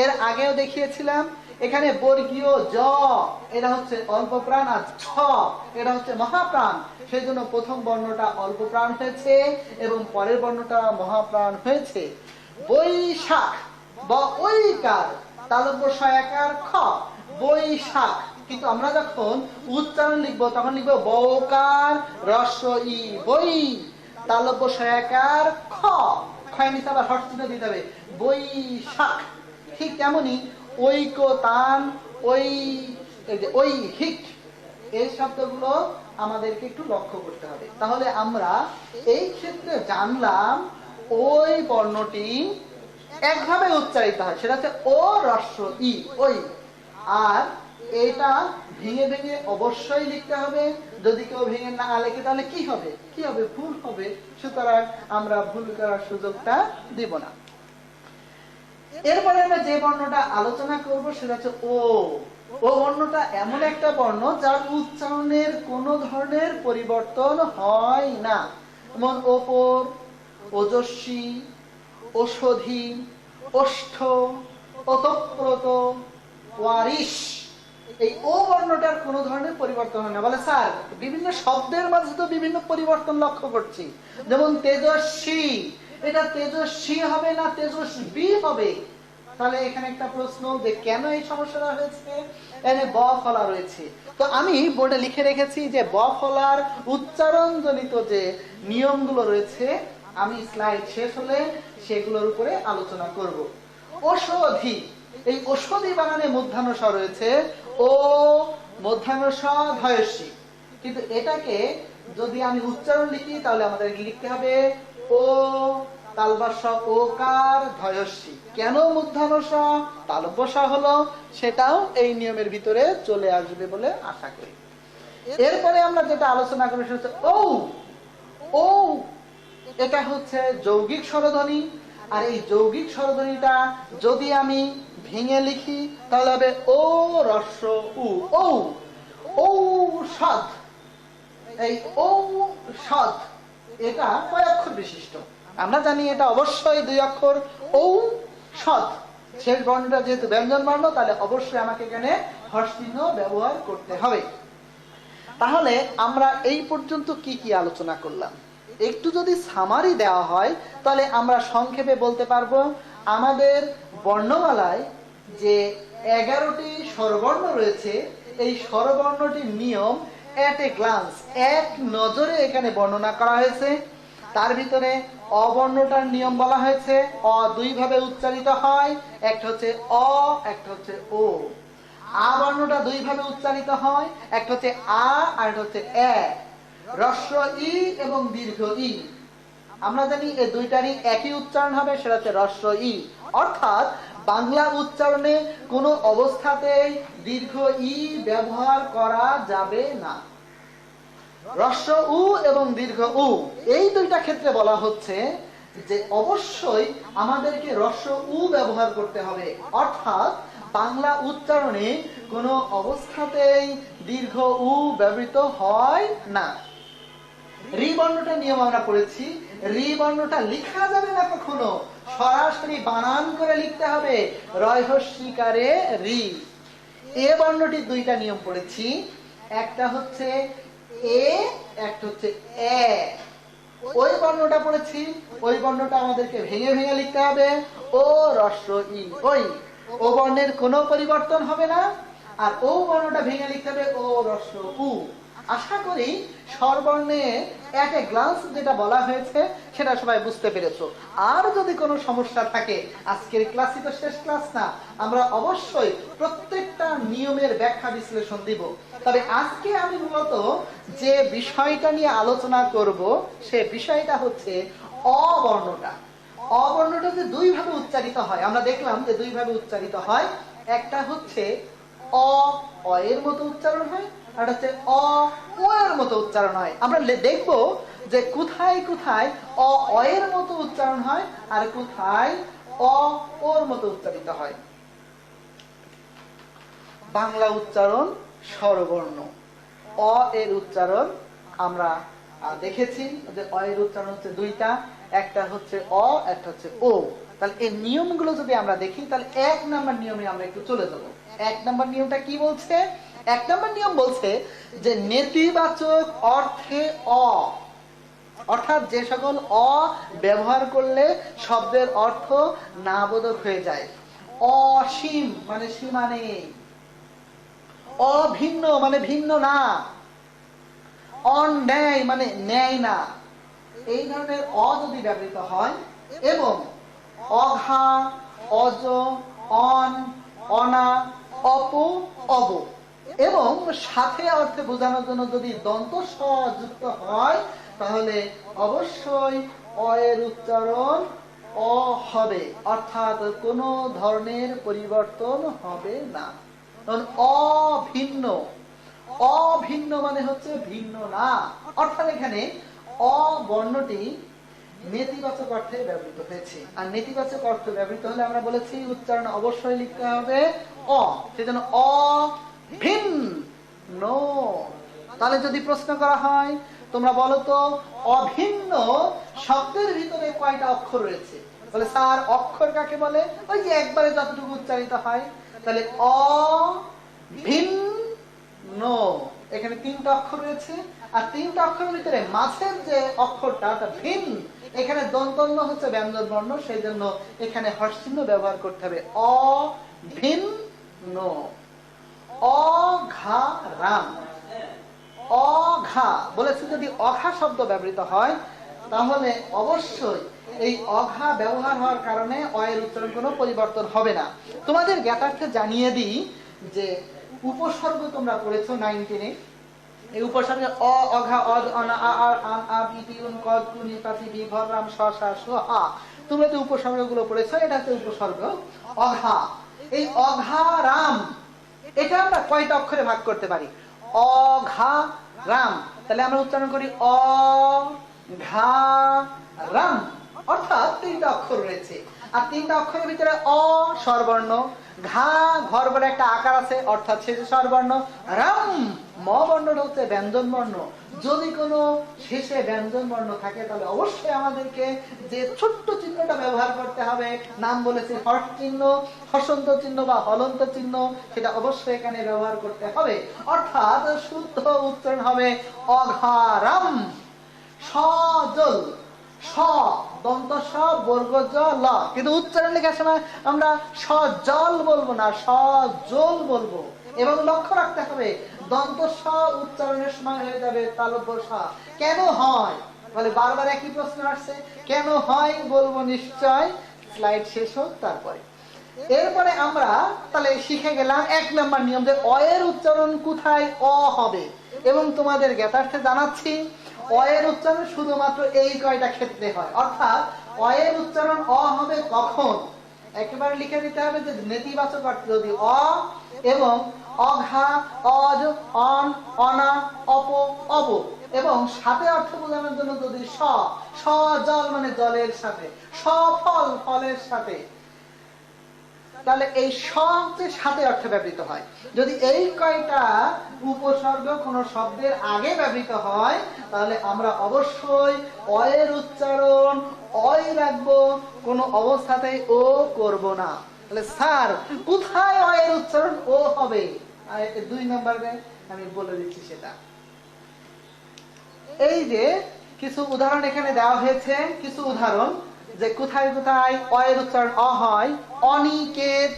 এর আগেও দেখিয়েছিলাম এখানে বর্গীয় জ এটা হচ্ছে অল্প প্রাণ, আর ছ এটা হচ্ছে মহাপ্রাণ। সেই জন্য প্রথম বর্ণটা অল্প প্রাণ হয়েছে এবং পরের বর্ণটা মহাপ্রাণ হয়েছে। বৈশাখ বা ঐকার তালব্য শয়াকার খ, বৈশাখ। কিন্তু আমরা যখন উচ্চারণ লিখবো তখন লিখবো বৌকার রস্য ই বই, তালব্য শয়াকার খ, খ ক্ষয় নিচে আবার হর্ষ চিহ্ন দিতে হবে, বৈশাখ। ঠিক তেমনি ঐক তান ওই হিক, এই শব্দগুলো আমাদেরকে একটু লক্ষ্য করতে হবে। তাহলে আমরা এই ক্ষেত্রে জানলাম ওই বর্ণটি একভাবে উচ্চারিত হয়, সেটা হচ্ছে ও হ্রস্ব ই, ওই। আর এটা ভেঙে ভেঙে অবশ্যই লিখতে হবে। যদি কেউ ভেঙে না লেখে তাহলে কি হবে, ভুল হবে। সুতরাং আমরা ভুল করার সুযোগটা দিব না। এরপরে আমরা যে বর্ণটা আলোচনা করব সেটা হচ্ছে ও। ও বর্ণটা এমন একটা বর্ণ যার উচ্চারণের কোনো ধরনের পরিবর্তন হয় না। যেমন ওপর, ওজস্বী, ওষধি, ওষ্ঠ, ওতপ্রোত, ওয়ারিশ, এই ও বর্ণটার কোনো ধরনের পরিবর্তন হয় না। বলে স্যার বিভিন্ন শব্দের মাঝে তো বিভিন্ন পরিবর্তন লক্ষ্য করছি। যেমন তেজস্বী, এটা তেজস্বী হবে না তেজস্বী হবে। তাহলে এখানে একটা প্রশ্ন যে কেন এই সমস্যাটা হয়েছে, এখানে ব ফলা রয়েছে। তো আমি বোর্ডে লিখে রেখেছি যে ব ফলার উচ্চারণ জনিত যে নিয়মগুলো রয়েছে, আমি স্লাইড শেষ হলে সেগুলোর উপরে আলোচনা করব। ওষধি, এই ওষধি বানানে মূর্ধন্য ষ রয়েছে, ও মূর্ধন্য ষ ধয়স্বী। কিন্তু এটাকে যদি আমি উচ্চারণ লিখি তাহলে আমাদের লিখতে হবে ও তালব্য ওকার ধয়স্বী। কেন মূর্ধন্য ষ তালব্য ষ হলো সেটাও এই নিয়মের ভিতরে চলে আসবে বলে আশা করি। এরপরে আমরা যেটা আলোচনা করি সেটা হচ্ছে ও। ও এটা হচ্ছে যৌগিক স্বরধ্বনি। আর এই যৌগিক স্বরধ্বনিটা যদি আমি ভেঙে লিখি তাহলে হবে ও হ্রস্ব উ, ও ঔষধ। এই ঔষধ এটা কয় অক্ষর বিশিষ্ট? আমরা জানি এটা অবশ্যই 2 অক্ষর। ঔষধ শেষ বর্ণটা যেহেতু ব্যঞ্জন বর্ণ, তাহলে অবশ্যই আমাকে এখানে হর্ষ চিহ্ন ব্যবহার করতে হবে। তাহলে আমরা এই পর্যন্ত কি কি আলোচনা করলাম একটু যদি সামারি দেওয়া হয় তাহলে আমরা সংক্ষেপে বলতে পারবো, আমাদের বর্ণমালায় যে 11টি স্বরবর্ণ রয়েছে, এই স্বরবর্ণটির নিয়ম এট এ গ্লান্স, এক নজরে এখানে বর্ণনা করা হয়েছে। তার ভিতরে অবর্ণটার নিয়ম বলা হয়েছে, অ 2 ভাবে উচ্চারিত হয়, একটা হচ্ছে অ, একটা হচ্ছে ও। আ বর্ণটা 2 ভাবে উচ্চারিত হয়, একটা হচ্ছে আ আর একটা হচ্ছে এ। হ্রস্ব ই এবং দীর্ঘ ই, আমরা জানি এই দুইটারই একই উচ্চারণ হবে, সেটা হচ্ছে হ্রস্ব ই। অর্থাৎ বাংলা উচ্চারণে কোনো অবস্থাতেই দীর্ঘ ই ব্যবহার করা যাবে না। হ্রস্ব উ এবং দীর্ঘ উ, এই দুইটা ক্ষেত্রে বলা হচ্ছে যে অবশ্যই আমাদেরকে হ্রস্ব উ ব্যবহার করতে হবে। অর্থাৎ বাংলা উচ্চারণে কোনো অবস্থাতেই দীর্ঘ উ ব্যবহৃত হয় না। রি বর্ণটা নিয়ম আমরা পড়েছি, রি বর্ণটা লেখা যাবে না কখনো, সরাসরি বানান করে লিখতে হবে, রয়হস্যিকারে রি। এ বর্ণটির 2টা নিয়ম পড়েছি, একটা হচ্ছে এ, একটা হচ্ছে এ। ওই বর্ণটা পড়েছি, ওই বর্ণটা আমাদেরকে ভেঙে ভেঙে লিখতে হবে, ও হ্রস্ব ই, ওই। ও বর্ণের কোনো পরিবর্তন হবে না। আর ও বর্ণটা ভেঙে লিখতে হবে ও হ্রস্ব উ। আশা করি স্বরবর্ণে এট এ গ্লান্স যেটা বলা হয়েছে সেটা সবাই বুঝতে পেরেছো। আর যদি কোনো সমস্যা থাকে, আজকের ক্লাসই তো শেষ ক্লাস না, আমরা অবশ্যই প্রত্যেকটা নিয়মের ব্যাখ্যা বিশ্লেষণ দিব। তবে আজকে আমি মূলত যে বিষয়টা নিয়ে আলোচনা করব সে বিষয়টা হচ্ছে অবর্ণটা। অবর্ণটা যে 2 ভাবে উচ্চারিত হয়, আমরা দেখলাম যে 2 ভাবে উচ্চারিত হয়। একটা হচ্ছে অ, অ এর মতো উচ্চারণ হয়, আর হচ্ছে অ, ও এর মতো উচ্চারণ হয়। আমরা দেখব যে কোথায় কোথায় অ, অ এর মতো উচ্চারণ হয় আর কোথায় অ, ওর মতো উচ্চারিত হয়। বাংলা উচ্চারণ স্বরবর্ণ। অ এর উচ্চারণ আমরা দেখেছি যে অ এর উচ্চারণ হচ্ছে 2টা, একটা হচ্ছে অ, একটা হচ্ছে ও। তাহলে এই নিয়মগুলো যদি আমরা দেখি তাহলে 1 নম্বর নিয়মে আমরা একটু চলে যাব। 1 নম্বর নিয়মটা কি বলছে? 1 নম্বর নিয়ম বলছে যে নেতিবাচক অর্থে অ, অর্থাৎ যে সকল অ ব্যবহার করলে শব্দের অর্থ নাবোধক হয়ে যায়। অসীম মানে সীমা নেই, অভিন্ন মানে ভিন্ন না, অন্যায় মানে ন্যায় না, এই ধরনের অ যদি ব্যবহৃত হয় এবং অঘা, অজ, অন, অনা, অপ, অব এবং সাথে অর্থে বোঝানোর জন্য যদি দন্ত স যুক্ত হয় তাহলে অবশ্যই অ এর উচ্চারণ অ হবে, অর্থাৎ কোনো ধরনের পরিবর্তন হবে না। অভিন্ন, অভিন্ন মানে হচ্ছে ভিন্ন না, অর্থাৎ এখানে অ বর্ণটি নেতিবাচক অর্থে ব্যবহৃত হয়েছে। আর নেতিবাচক অর্থে ব্যবহৃত হলে আমরা বলেছি উচ্চারণ অবশ্যই লিখতে হবে অ, সেজন্য অভিন্ন। তাহলে যদি প্রশ্ন করা হয় তোমরা বলো তো অভিন্ন শব্দের ভিতরে কয়টা অক্ষর রয়েছে, বলে স্যার অক্ষর কাকে বলে, ওই যে একবারে যতটুকু উচ্চারিত হয়। তাহলে অভিন্ন, এখানে তিনটা অক্ষর রয়েছে, আর তিনটা অক্ষরের ভিতরে মাঝের যে অক্ষরটা ভিন, এখানে দন্তন্য হচ্ছে ব্যঞ্জন বর্ণ, সেই জন্য এখানে হর্ষচিহ্ন ব্যবহার করতে হবে অভিন্ন। অঘারাম, অঘা বলেছে যদি অঘা শব্দ ব্যবহৃত হয় তাহলে অবশ্যই এই অঘা ব্যবহার হওয়ার কারণে অ এর উচ্চারণ কোনো পরিবর্তন হবে না। তোমাদের জ্ঞাতার্থে জানিয়ে দিই যে উপসর্গ তোমরা পড়েছো 19-এ, এই উপসর্গে অ, অঘা, অদ, অনা, আ, আর, আন, আব, ইতি, উন, কদ, কু, নি, পাতি, বি, ভর, রাম, স, সা, সু, আ। তোমরা তো উপসর্গগুলো পড়েছো, এটা হচ্ছে উপসর্গ অঘা। এই অঘারাম এটা আমরা কয়টা অক্ষরে ভাগ করতে পারি? অঘারাম। তাহলে আমরা উচ্চারণ করি অঘারাম, অর্থাৎ তিনটা অক্ষর রয়েছে, আর তিনটা অক্ষরের ভিতরে অ স্বরবর্ণ, ঘা ঘর বলে একটা আকার আছে অর্থাৎ শেষে স্বরবর্ণ, রাম ম বর্ণটা হচ্ছে ব্যঞ্জন বর্ণ। যদি কোনো শেষে ব্যঞ্জন বর্ণ থাকে তাহলে অবশ্যই আমাদেরকে যে ছোট্ট চিহ্নটা ব্যবহার করতে হবে, নাম বলেছে হর্ষ চিহ্ন, হসন্ত চিহ্ন বা হলন্ত চিহ্ন, সেটা অবশ্যই এখানে ব্যবহার করতে হবে, অর্থাৎ শুদ্ধ উচ্চারণ হবে অঘারাম। সজল, স দন্ত স বর্গ জ ল, কিন্তু উচ্চারণ লেখার সময় আমরা সজল বলবো না, সজল বলবো। এবং লক্ষ্য রাখতে হবে দন্ত স উচ্চারণের সময় হয়ে যাবে তালব্য স। কেন হয় বলে বারবার একই প্রশ্ন আসছে, কেন হয় বলবো নিশ্চয়, স্লাইড শেষ হোক তারপরে। এরপরে আমরা তাহলে শিখে গেলাম 1 নম্বর নিয়ম যে অ এর উচ্চারণ কোথায় অ হবে, এবং তোমাদের জ্ঞাতার্থে জানাচ্ছি অ এর উচ্চারণ শুধুমাত্র এই কয়টা ক্ষেত্রে হয়, অর্থাৎ অ এর উচ্চারণ অ হবে কখন, একেবারে লিখে দিতে হবে যে নেতিবাচক অর্থে যদি অ এবং অঘা, অজ, অন, অনা, অপ, অব এবং সাথে অর্থ বোঝানোর জন্য যদি স, সজল মানে জলের সাথে, সফল ফলের সাথে, তাহলে এই শব্দের সাথে অর্থে ব্যবহৃত হয়। যদি এই কয়টা উপসর্গ কোন শব্দের আগে ব্যবহৃত হয় তাহলে আমরা অবশ্যই অ এর উচ্চারণ অই রাখবো, কোনো অবস্থাতেই ও করব না। তাহলে স্যার কোথায় অ এর উচ্চারণ ও হবে, 2 নম্বরে আমি বলে দিচ্ছি সেটা। এই যে কিছু উদাহরণ এখানে দেওয়া হয়েছে, কিছু উদাহরণ যে কোথায় কোথায় অ এর উচ্চারণ অ হয়: অনিকেত,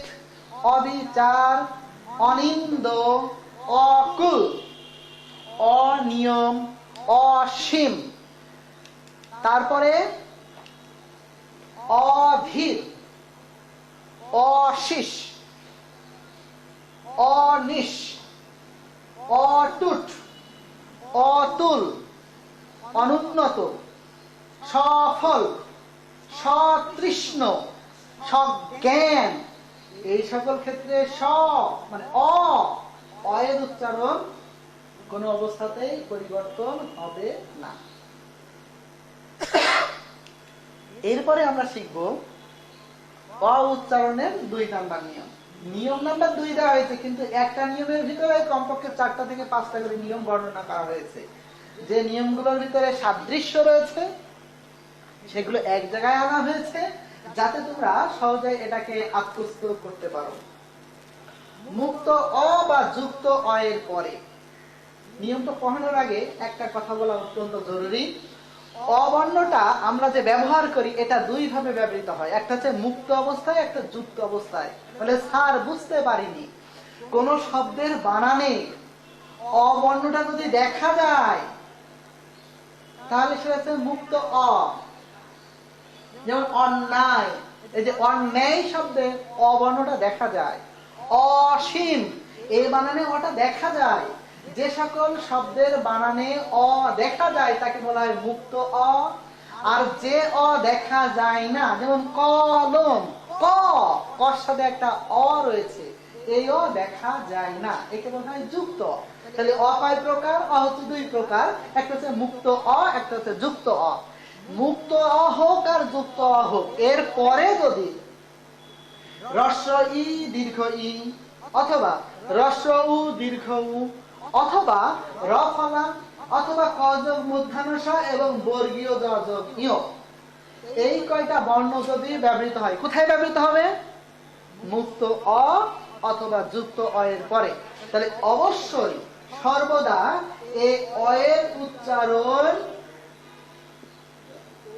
অবিচার, অনিন্দ, অকুল, অনিয়ম, অসীম, তারপরে অধীর, অশিস, অনিশ, অটুট, অতুল, অনুন্নত, সফল, সতৃষ্ণ, সজ্ঞান। এই সকল ক্ষেত্রে স মানে অ এর উচ্চারণ কোন অবস্থাতেই পরিবর্তন হবে না। এরপরে আমরা শিখব অ উচ্চারণের 2 নাম্বার নিয়ম। নিয়ম নাম্বার 2 দেওয়া হয়েছে, কিন্তু একটা নিয়মের ভিতরে কমপক্ষে 4টা থেকে 5টা করে নিয়ম বর্ণনা করা হয়েছে। যে নিয়মগুলোর ভিতরে সাদৃশ্য রয়েছে সেগুলো এক জায়গায় আনা হয়েছে যাতে তোমরা সহজে এটাকে আত্মস্থ করতে পারো। মুক্ত অ বা যুক্ত অ এর পরে নিয়মটা পড়ানোর আগে একটা কথা বলা অত্যন্ত জরুরি। অ বর্ণটা আমরা যে ব্যবহার করি এটা 2 ভাবে ব্যবহৃত হয়, একটা হচ্ছে মুক্ত অবস্থায়, একটা যুক্ত অবস্থায়। বলে স্যার বুঝতে পারিনি, কোন শব্দের বানানে অ বর্ণটা যদি দেখা যায় তাহলে সেটা হচ্ছে মুক্ত অ। যেমন অন্যায়, এই যে অন্যায় শব্দে অ বর্ণটা দেখা যায়। অসীম, এই বানানে অটা দেখা যায়। যে সকল শব্দের বানানে অ দেখা যায় তাকে বলা হয় মুক্ত অ। আর যে অ দেখা যায় না, যেমন কলম, ক, কর সাথে একটা অ রয়েছে, এই অ দেখা যায় না, একে বলা হয় যুক্ত অ। তাহলে অ কয় প্রকার? অ হচ্ছে দুই প্রকার, একটা হচ্ছে মুক্ত অ, একটা হচ্ছে যুক্ত অ। মুক্ত অ হোক আর যুক্ত অ হোক, এর পরে যদি হ্রস্ব ই দীর্ঘ ই, অথবা হ্রস্ব উ দীর্ঘ উ, অথবা র ফলা, অথবা ক যোগ মূর্ধন্য ষ এবং বর্গীয় জ যোগ ইয়, এই কয়টা বর্ণ যদি ব্যবহৃত হয়, কোথায় ব্যবহৃত হবে? মুক্ত অ অথবা যুক্ত অ এর পরে। তাহলে অবশ্যই সর্বদা এই অ এর উচ্চারণ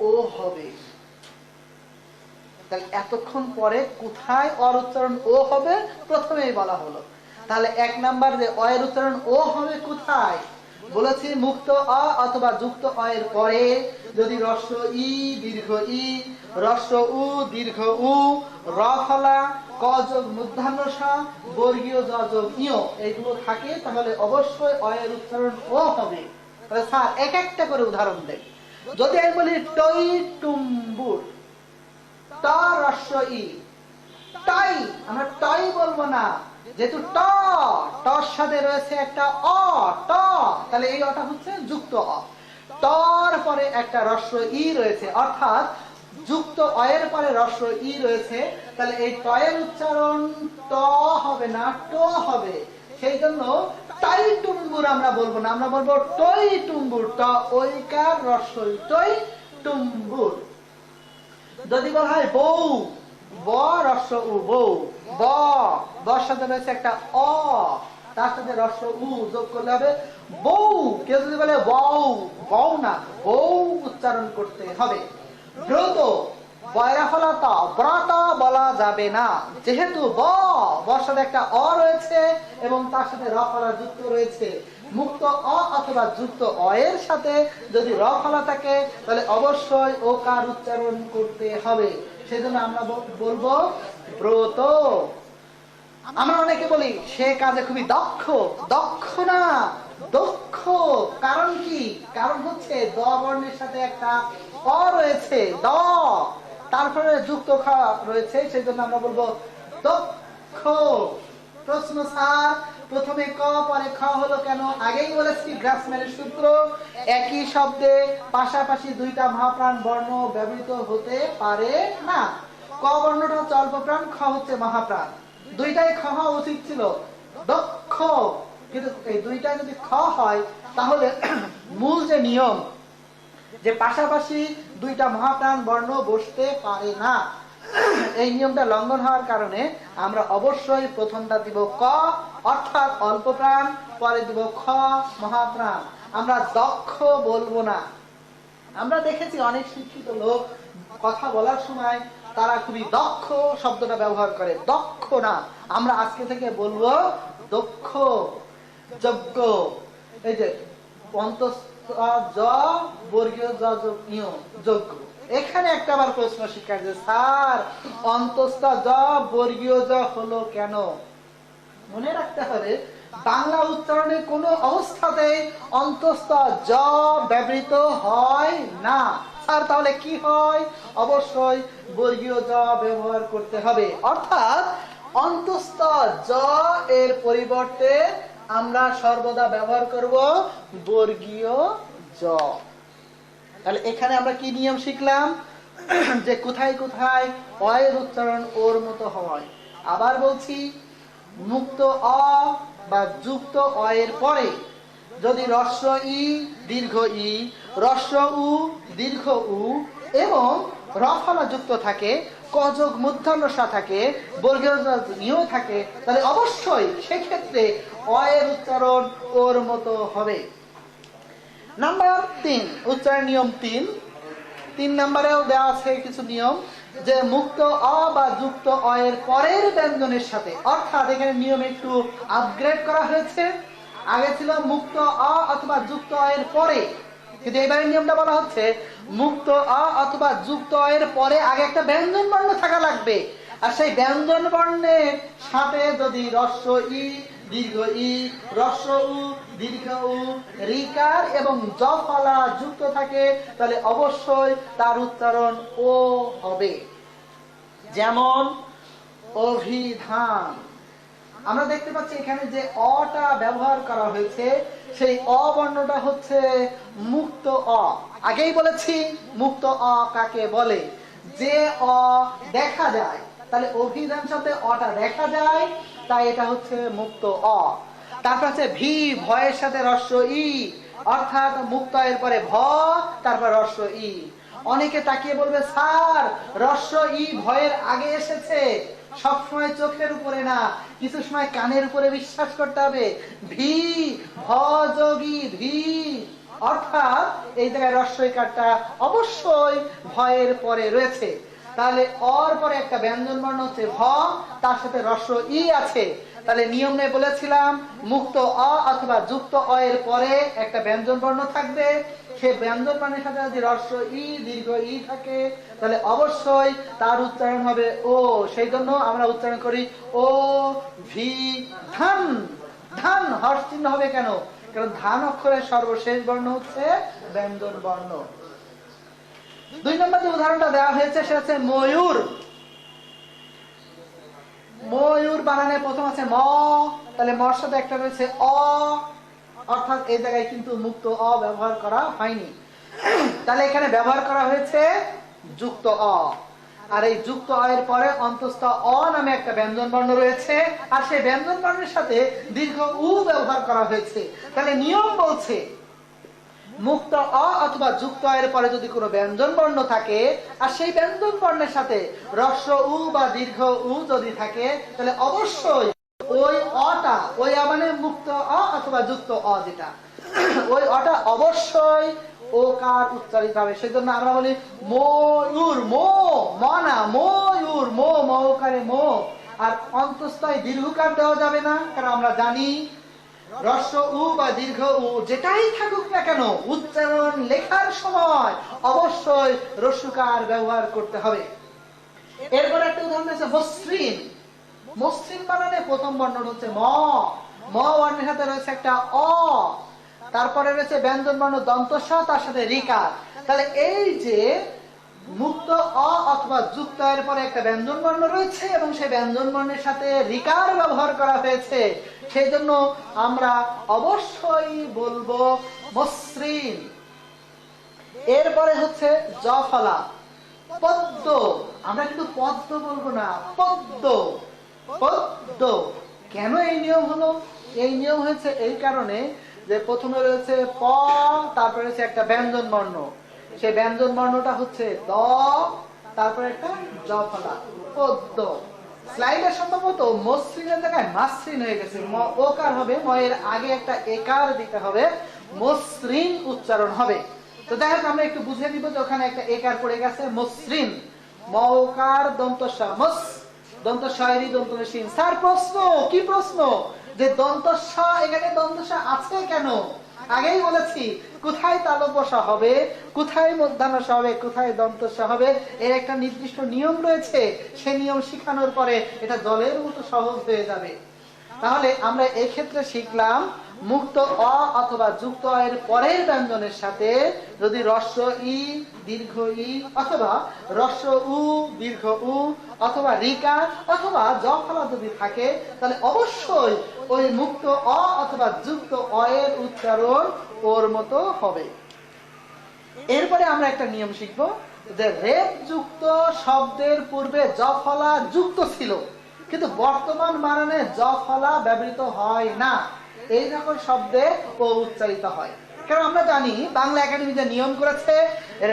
ও হবে। তাহলে এতক্ষণ পরে কোথায় অর উচ্চারণ ও হবে প্রথমেই বলা হলো। তাহলে এক নাম্বার যে অ এর উচ্চারণ ও হবে কোথায় বলেছি? মুক্ত অ অথবা যুক্ত অ এর পরে যদি হ্রস্ব ই দীর্ঘ ই, হ্রস্ব উ দীর্ঘ উ, র ফলা, ক যোগ মূর্ধন্য ষ, বর্গীয় জ যোগ ইয় এইগুলো থাকে, তাহলে অবশ্যই অ এর উচ্চারণ ও হবে। তাহলে স্যার এক একটা করে উদাহরণ দেন। যদি আমি বলি টই টুম্বুর, ট হ্রস্ব ই, টাই, আমরা টাই বলবো না, যেহেতু ট, টর সাথে রয়েছে একটা অ, ট, তাহলে এই অটা হচ্ছে যুক্ত অ। টর পরে একটা হ্রস্ব ই রয়েছে, অর্থাৎ যুক্ত অ এর পরে হ্রস্ব ই রয়েছে, তাহলে এই ট এর উচ্চারণ ট হবে না, ট হবে। সেই জন্য টাই টুম্বুর আমরা বলবো না, আমরা বলবো টই টুম্বুর, ট ঐকার হ্রস্ব ই, টই টুম্বুর। যদি বলা হয় বউ, ব হ্রস্ব উ, বউ, ব, বর সাথে রয়েছে একটা অ, তার সাথে হ্রস্ব উ যোগ করলে হবে বউ। কেউ যদি বলে বউ, বউ না, বউ উচ্চারণ করতে হবে। ব্রত, বয়রা ফলা ত, ব্রত বলা যাবে না, যেহেতু বর সাথে একটা অ রয়েছে এবং তার সাথে র ফলা যুক্ত রয়েছে। মুক্ত অ অথবা যুক্ত অ এর সাথে যদি র ফলা থাকে তাহলে অবশ্যই ওকার উচ্চারণ করতে হবে। সেজন্য আমরা বলবো ব্রত। আমরা অনেকে বলি সে কাজে খুবই দক্ষ, দক্ষ না, দক্ষ। কারণ কি? কারণ হচ্ছে দ বর্ণের সাথে একটা অ রয়েছে, দ, তারপরে যুক্ত খ রয়েছে, সেই জন্য আমরা বলবো দক্ষ। প্রশ্ন স্যার, প্রথমে ক পরে খ হলো কেন? আগেই বলেছি গ্রাসম্যানের সূত্র, একই শব্দে পাশাপাশি দুইটা মহাপ্রাণ বর্ণ ব্যবহৃত হতে পারে না। ক বর্ণটা হচ্ছে অল্প প্রাণ, খ হচ্ছে মহাপ্রাণ, দুইটাই খ হওয়া উচিত ছিল, দক্ষ। কিন্তু এই দুইটা যদি খ হয় তাহলে মূল যে নিয়ম যে পাশাপাশি দুইটা মহাপ্রাণ বর্ণ বসতে পারে না, এই নিয়মটা লঙ্ঘন হওয়ার কারণে আমরা অবশ্যই প্রথমটা দিব ক অর্থাৎ অল্প প্রাণ, পরে দিব খ মহাপ্রাণ। আমরা দক্ষ বলবো না। আমরা দেখেছি অনেক শিক্ষিত লোক কথা বলার সময় তারা খুবই দক্ষ শব্দটা ব্যবহার করে, দক্ষ না, আমরা আজকে থেকে বলবো দক্ষ, যোগ্য। এই যে জ বর্গীয় জ যোগ ইয়, যোগ্য। এখানে একটা আবার প্রশ্ন শিক্ষার্থী, স্যার অন্তস্থ জ বর্গীয় জ হলো কেন? মনে রাখতে হবে বাংলা উচ্চারণে কোনো অবস্থাতেই অন্তস্থ জ ব্যবহৃত হয় না। আর তাহলে কি হয়? অবশ্যই বর্গীয় জ ব্যবহার করতে হবে, অর্থাৎ অন্তস্থ জ এর পরিবর্তে আমরা সর্বদা ব্যবহার করব বর্গীয় জ। তাহলে এখানে আমরা কি নিয়ম শিখলাম? যে কোথায় কোথায় অ এর উচ্চারণ ওর মতো হয়। আবার বলছি, মুক্ত অ বা যুক্ত অ এর পরে যদি হ্রস্ব ই দীর্ঘ ই, হ্রস্ব উ দীর্ঘ উ এবং র ফলা যুক্ত থাকে, ক যোগ মূর্ধন্য ষ থাকে, বর্গীয় জ ইয় থাকে, তাহলে অবশ্যই সেক্ষেত্রে অ এর উচ্চারণ ওর মতো হবে। নাম্বার 3, উচ্চারণ নিয়ম 3 নাম্বারেও দেওয়া আছে কিছু নিয়ম, যে মুক্ত অ বা যুক্ত অ এর পরের ব্যঞ্জনের সাথে, অর্থাৎ এখানে নিয়ম একটু আপগ্রেড করা হয়েছে। আগে ছিল মুক্ত অ অথবা যুক্ত অ এর পরে কিন্তু এবারে নিয়মটা বলা হচ্ছে মুক্ত অ অথবা যুক্ত অ এর পরে আগে একটা ব্যঞ্জন বর্ণ থাকা লাগবে। আর সেই ব্যঞ্জন বর্ণের সাথে যদি হ্রস্ব ই, দীর্ঘ ই, হ্রস্ব উ, দীর্ঘ উ, রিকার এবং জফলা যুক্ত থাকে, তাহলে অবশ্যই তার উচ্চারণ ও হবে। যেমন অভিধান, আমরা দেখতে পাচ্ছি এখানে যে অটা ব্যবহার করা হয়েছে, সেই অ বর্ণটা হচ্ছে মুক্ত অ। আগেই বলেছি মুক্ত অ কাকে বলে, যে অ দেখা যায়। তাহলে অভিধান শব্দে অটা দেখা যায়, তাই এটা হচ্ছে মুক্ত অ। তারপর হচ্ছে ভি, ভয়ের সাথে হ্রস্ব ই, অর্থাৎ মুক্ত এর পরে ভ, তারপর হ্রস্ব ই। অনেকে তাকিয়ে বলবে স্যার হ্রস্ব ই ভয়ের আগে এসেছে। সবসময় চোখের উপরে না, কিছু সময় কানের উপরে বিশ্বাস করতে হবে। ভি, ভ যোগী ভি, অর্থাৎ এই জায়গায় হ্রস্ব ইকারটা অবশ্যই ভয়ের পরে রয়েছে। তাহলে অর পরে একটা ব্যঞ্জন বর্ণ হচ্ছে ভ, তার সাথে হ্রস্ব ই আছে। তাহলে নিয়ম নিয়ে বলেছিলাম মুক্ত অ অথবা যুক্ত অ এর পরে একটা ব্যঞ্জন বর্ণ থাকবে। সেই ব্যঞ্জন বর্ণের সাথে যদি হ্রস্ব ই, দীর্ঘ ই থাকে, তাহলে অবশ্যই তার উচ্চারণ হবে ও। সেই জন্য আমরা উচ্চারণ করি ও ভি ধান। ধান হর্ষ চিহ্ন হবে কেন? কারণ ধান অক্ষরের সর্বশেষ বর্ণ হচ্ছে ব্যঞ্জন বর্ণ। 2 নম্বর যে উদাহরণটা দেওয়া হয়েছে সেটা হচ্ছে ময়ূর। ময়ূর বানানে প্রথম আছে ম, তাহলে মর সাথে একটা রয়েছে অ, অর্থাৎ এই জায়গায় কিন্তু মুক্ত অ ব্যবহার করা হয়নি। তাহলে এখানে ব্যবহার করা হয়েছে যুক্ত অ। আর এই যুক্ত অ এর পরে অন্তস্থ অ নামে একটা ব্যঞ্জন বর্ণ রয়েছে, আর সেই ব্যঞ্জন বর্ণের সাথে দীর্ঘ উ ব্যবহার করা হয়েছে। তাহলে নিয়ম বলছে মুক্ত অ অথবা যুক্ত অ এর পরে যদি কোনো ব্যঞ্জন বর্ণ থাকে, আর সেই ব্যঞ্জন বর্ণের সাথে হ্রস্ব উ বা দীর্ঘ উ যদি থাকে, তাহলে অবশ্যই ওই অটা, ওই মানে মুক্ত অ অথবা যুক্ত অ যেটা, ওই অটা অবশ্যই ওকার উচ্চারিত হবে। সেজন্য আমরা বলি ময়ূর, মো ম না, ময়ূর, মো মৌকারে মো। আর অন্তঃস্থয় দীর্ঘকার দেওয়া যাবে না, কারণ আমরা জানি হ্রস্ব উ বা দীর্ঘ উ যেটাই থাকুক না কেন, উচ্চারণ লেখার সময় অবশ্যই রস্যকার ব্যবহার করতে হবে। এরপর একটা উদাহরণ আছে মসৃণ। মসৃণ বানানে প্রথম বর্ণ হচ্ছে ম, ম বর্ণের সাথে রয়েছে একটা অ, তারপরে রয়েছে ব্যঞ্জন বর্ণ দন্ত স, তার সাথে রিকার। তাহলে এই যে মুক্ত অ অথবা যুক্ত এর পরে একটা ব্যঞ্জন বর্ণ রয়েছে এবং সেই ব্যঞ্জন বর্ণের সাথে রিকার ব্যবহার করা হয়েছে, সেই জন্য আমরা অবশ্যই বলবো মসৃণ। এরপরে হচ্ছে জফলা, পদ্ম। আমরা কিন্তু পদ্ম বলবো না, পদ্ম, পদ্ম। কেন এই নিয়ম হলো? এই নিয়ম হয়েছে এই কারণে যে প্রথমে রয়েছে প, তারপরে রয়েছে একটা ব্যঞ্জন বর্ণ, সেই ব্যঞ্জন বর্ণটা হচ্ছে দ, তারপরে একটা জফলা, পদ্ম। স্লাইডে সম্ভবত মসৃণের জায়গায় মাসৃণ হয়ে গেছে, ওকার হবে, ম এর আগে একটা একার দিতে হবে, মসৃণ উচ্চারণ হবে। তো যাই হোক আমরা একটু বুঝে নিব যে ওখানে একটা একার পড়ে গেছে, মসৃণ, মৌকার দন্ত স, মস দন্ত শয়েরই দন্ত শিন। স্যার প্রশ্ন, কি প্রশ্ন? যে দন্ত স, এখানে দন্ত স আছে কেন? আগেই বলেছি কোথায় তালব্য হবে, কোথায় মধ্যাহ্ন হবে, কোথায় দন্ত হবে, এর একটা নির্দিষ্ট নিয়ম রয়েছে। সেই নিয়ম শিখানোর পরে এটা জলের মতো সহজ হয়ে যাবে। তাহলে আমরা এই ক্ষেত্রে শিখলাম মুক্ত অ অথবা যুক্ত অ এর পরের ব্যঞ্জনের সাথে যদি হ্রস্ব ই, দীর্ঘ ই অথবা হ্রস্ব উ, দীর্ঘ উ অথবা রিকার অথবা জফলা যদি থাকে, তাহলে অবশ্যই ওই মুক্ত অ অথবা যুক্ত অ এর উচ্চারণ ওর মতো হবে। এরপরে আমরা একটা নিয়ম শিখব যে রেফ যুক্ত শব্দের পূর্বে জফলা যুক্ত ছিল, কিন্তু বর্তমান বানানে জফলা ব্যবহৃত হয় না। এই রকম শব্দে ও উচ্চারিত হয়। কারণ আমরা জানি বাংলা একাডেমি যে নিয়ম করেছে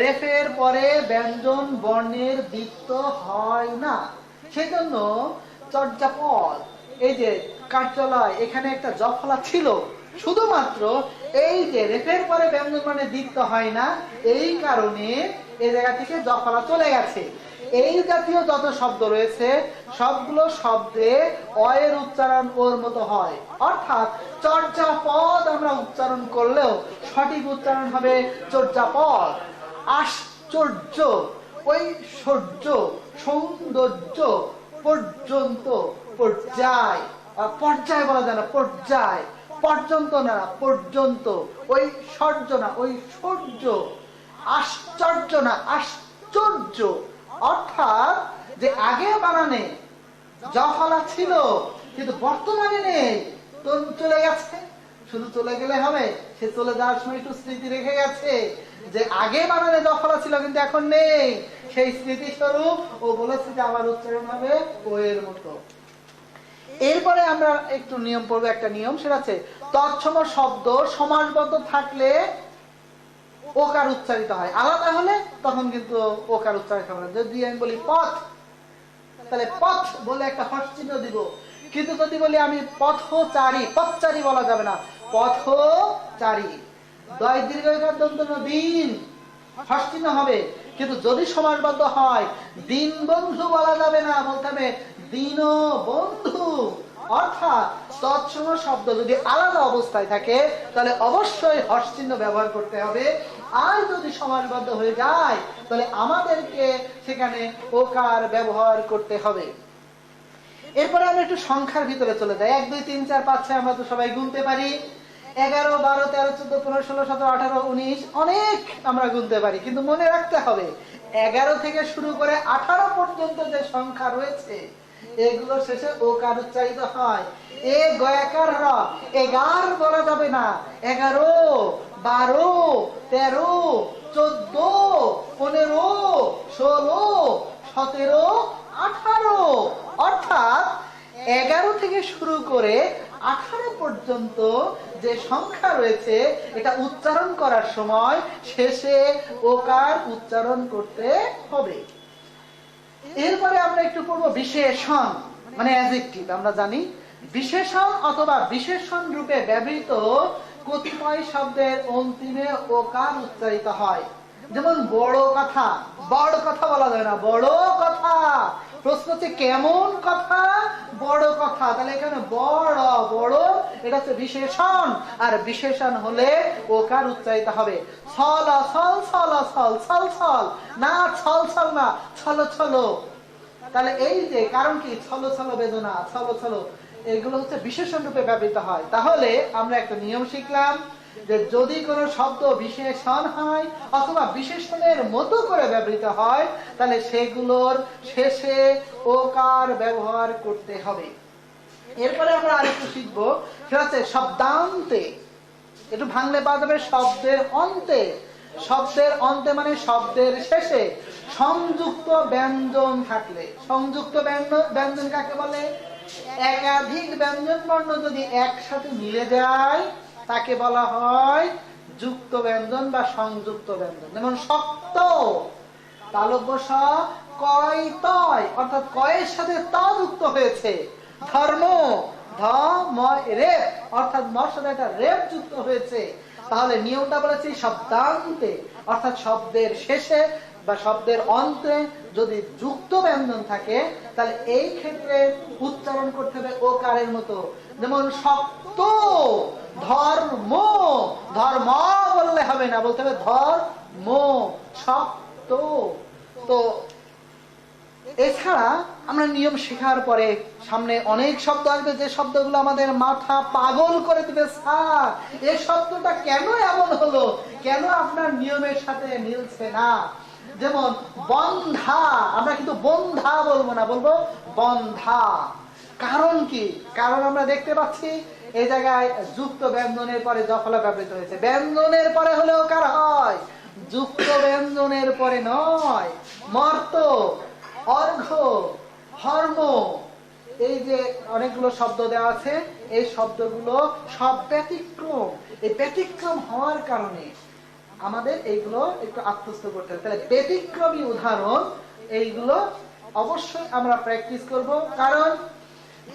রেফের পরে ব্যঞ্জন বর্ণের বৃত্ত হয় না, সেই জন্য চর্যাপদ, এই যে কার্যালয়, এখানে একটা জফলা ছিল, শুধুমাত্র এই যে রেফের পরে ব্যঞ্জন বর্ণের বৃত্ত হয় না, এই কারণে এই জায়গা থেকে জফলা চলে গেছে। এই জাতীয় যত শব্দ রয়েছে সবগুলো শব্দে অয়ের উচ্চারণ ওর মতো হয়, অর্থাৎ চর্যাপদ আমরা উচ্চারণ করলেও সঠিক উচ্চারণ হবে চর্যাপদ। আশ্চর্য, ঐশ্বর্য, সৌন্দর্য, পর্যন্ত, পর্যায়, পর্যায় বলা যায় না, পর্যায়, পর্যন্ত না, পর্যন্ত, ঐশ্বর্য না, ঐশ্বর্য, আশ্চর্য না, আশ্চর্য। অর্থাৎ যে আগে বানানে জফলা ছিল কিন্তু বর্তমানে নেই, তো চলে গেছে। শুধু চলে গেলে হবে? সে চলে যাওয়ার সময় একটু স্মৃতি রেখে গেছে যে আগে বানানে জফলা ছিল কিন্তু এখন নেই, সেই স্মৃতি স্বরূপ ও বলেছে যে আবার উচ্চারণ হবে ও এর মতো। এরপরে আমরা একটু নিয়ম পড়বো, একটা নিয়ম, সেটা হচ্ছে তৎসম শব্দ সমাসবদ্ধ থাকলে ওকার উচ্চারিত হয়, আলাদা হলে তখন কিন্তু ওকার উচ্চারিত হবে না। যদি আমি বলি পথ, তাহলে পথ বলে একটা হর্ষ চিহ্ন দিব, কিন্তু যদি বলি আমি পথচারী, পথচারী বলা যাবে না, পথচারী। দয় দীর্ঘকার দন্ত দিন, হর্ষ চিহ্ন হবে, কিন্তু যদি সমাসবদ্ধ হয় দিন বন্ধু বলা যাবে না, বলতে হবে দীন বন্ধু। অর্থাৎ তৎসম শব্দ যদি আলাদা অবস্থায় থাকে তাহলে অবশ্যই হর্ষ চিহ্ন ব্যবহার করতে হবে, আর যদি সমাসবদ্ধ হয়ে যায় তাহলে আমাদেরকে সেখানে ওকার ব্যবহার করতে হবে। এরপরে আমরা একটু সংখ্যার ভিতরে চলে যাই। 1 2 3 4 5 6 আমরা তো সবাই গুনতে পারি। 11 12 13 14 15 16 17 18 19 অনেক আমরা গুনতে পারি, কিন্তু মনে রাখতে হবে 11 থেকে শুরু করে 18 পর্যন্ত যে সংখ্যা রয়েছে এগুলো শেষে ওকার উচ্চারিত হয়। এ গয়াকার র, এগার বলা যাবে না, 11 12 13 14 15 16 17 18। অর্থাৎ 11 থেকে শুরু করে 18 পর্যন্ত যে সংখ্যা রয়েছে এটা উচ্চারণ করার সময় শেষে ওকার উচ্চারণ করতে হবে। এরপরে আমরা একটু পড়বো বিশেষণ, মানে অ্যাডজেক্টিভ। আমরা জানি বিশেষণ অথবা বিশেষণ রূপে ব্যবহৃত কতিপয় শব্দের অন্তিমে ওকার উচ্চারিত হয়। যেমন বড় কথা, বড় কথা বলা যায় না, বড় কথা। প্রশ্ন হচ্ছে কেমন কথা? বড় কথা। তাহলে এখানে বড়, বড় এটা হচ্ছে বিশেষণ, আর বিশেষণ হলে ওকার উচ্চারিত হবে। ছল ছল ছল ছল ছল ছল না, ছল ছল না, ছলো ছলো। তাহলে এই যে কারণ কি, ছলো ছলো বেদনা, ছলো ছলো, এগুলো হচ্ছে বিশেষণ রূপে ব্যবহৃত হয়। তাহলে আমরা একটা নিয়ম শিখলাম যে যদি কোনো শব্দ বিশেষণ হয় অথবা বিশেষণের মতো করে ব্যবহৃত হয় তাহলে সেগুলোর শেষে ওকার ব্যবহার করতে হবে। এরপরে আমরা আরেকটু শিখবো, সেটা হচ্ছে শব্দান্তে। একটু ভাঙলে পাওয়া যাবে শব্দের অন্তে। শব্দের অন্তে মানে শব্দের শেষে সংযুক্ত ব্যঞ্জন থাকলে। সংযুক্ত ব্যঞ্জন কাকে বলে? একাধিক ব্যঞ্জন বর্ণ যদি একসাথে মিলে যায় তাকে বলা হয় যুক্ত ব্যঞ্জন বা সংযুক্ত ব্যঞ্জন। যেমন শক্ত, তালব্য স, কয় তয়, অর্থাৎ কয়ের সাথে ত যুক্ত হয়েছে। ধর্ম, ধ ম রেপ, অর্থাৎ মর সাথে একটা রেপ যুক্ত হয়েছে। তাহলে নিয়মটা বলেছি শব্দান্তে, অর্থাৎ শব্দের শেষে বা শব্দের অন্তে যদি যুক্ত ব্যঞ্জন থাকে তাহলে এই ক্ষেত্রে উচ্চারণ করতে হবে ওকারের মতো। যেমন শক্ত, ধর্ম, ধর্ম বললে হবে না, বলতে হবে ধর্ম, শক্ত। তো এছাড়া আমরা নিয়ম শেখার পরে সামনে অনেক শব্দ আসবে যে শব্দগুলো আমাদের মাথা পাগল করে দিবে। স্যার এই শব্দটা কেন এমন হলো, কেন আপনার নিয়মের সাথে মিলছে না? যেমন বন্ধা, আমরা কিন্তু বন্ধা বলবো না, বলবো বন্ধা। কারণ কি? কারণ আমরা দেখতে পাচ্ছি এই জায়গায় যুক্ত ব্যঞ্জনের পরে জফলা ব্যবহৃত হয়েছে। ব্যঞ্জনের পরে হলেও কার হয়, যুক্ত ব্যঞ্জনের পরে নয়। মর্ত, অর্ঘ, হর্ম, এই যে অনেকগুলো শব্দ দেওয়া আছে এই শব্দগুলো সব ব্যতিক্রম। এই ব্যতিক্রম হওয়ার কারণে আমাদের এইগুলো একটু আত্মস্থ করতে হবে। তাহলে ব্যতিক্রমী উদাহরণ এইগুলো অবশ্যই আমরা প্র্যাকটিস করব, কারণ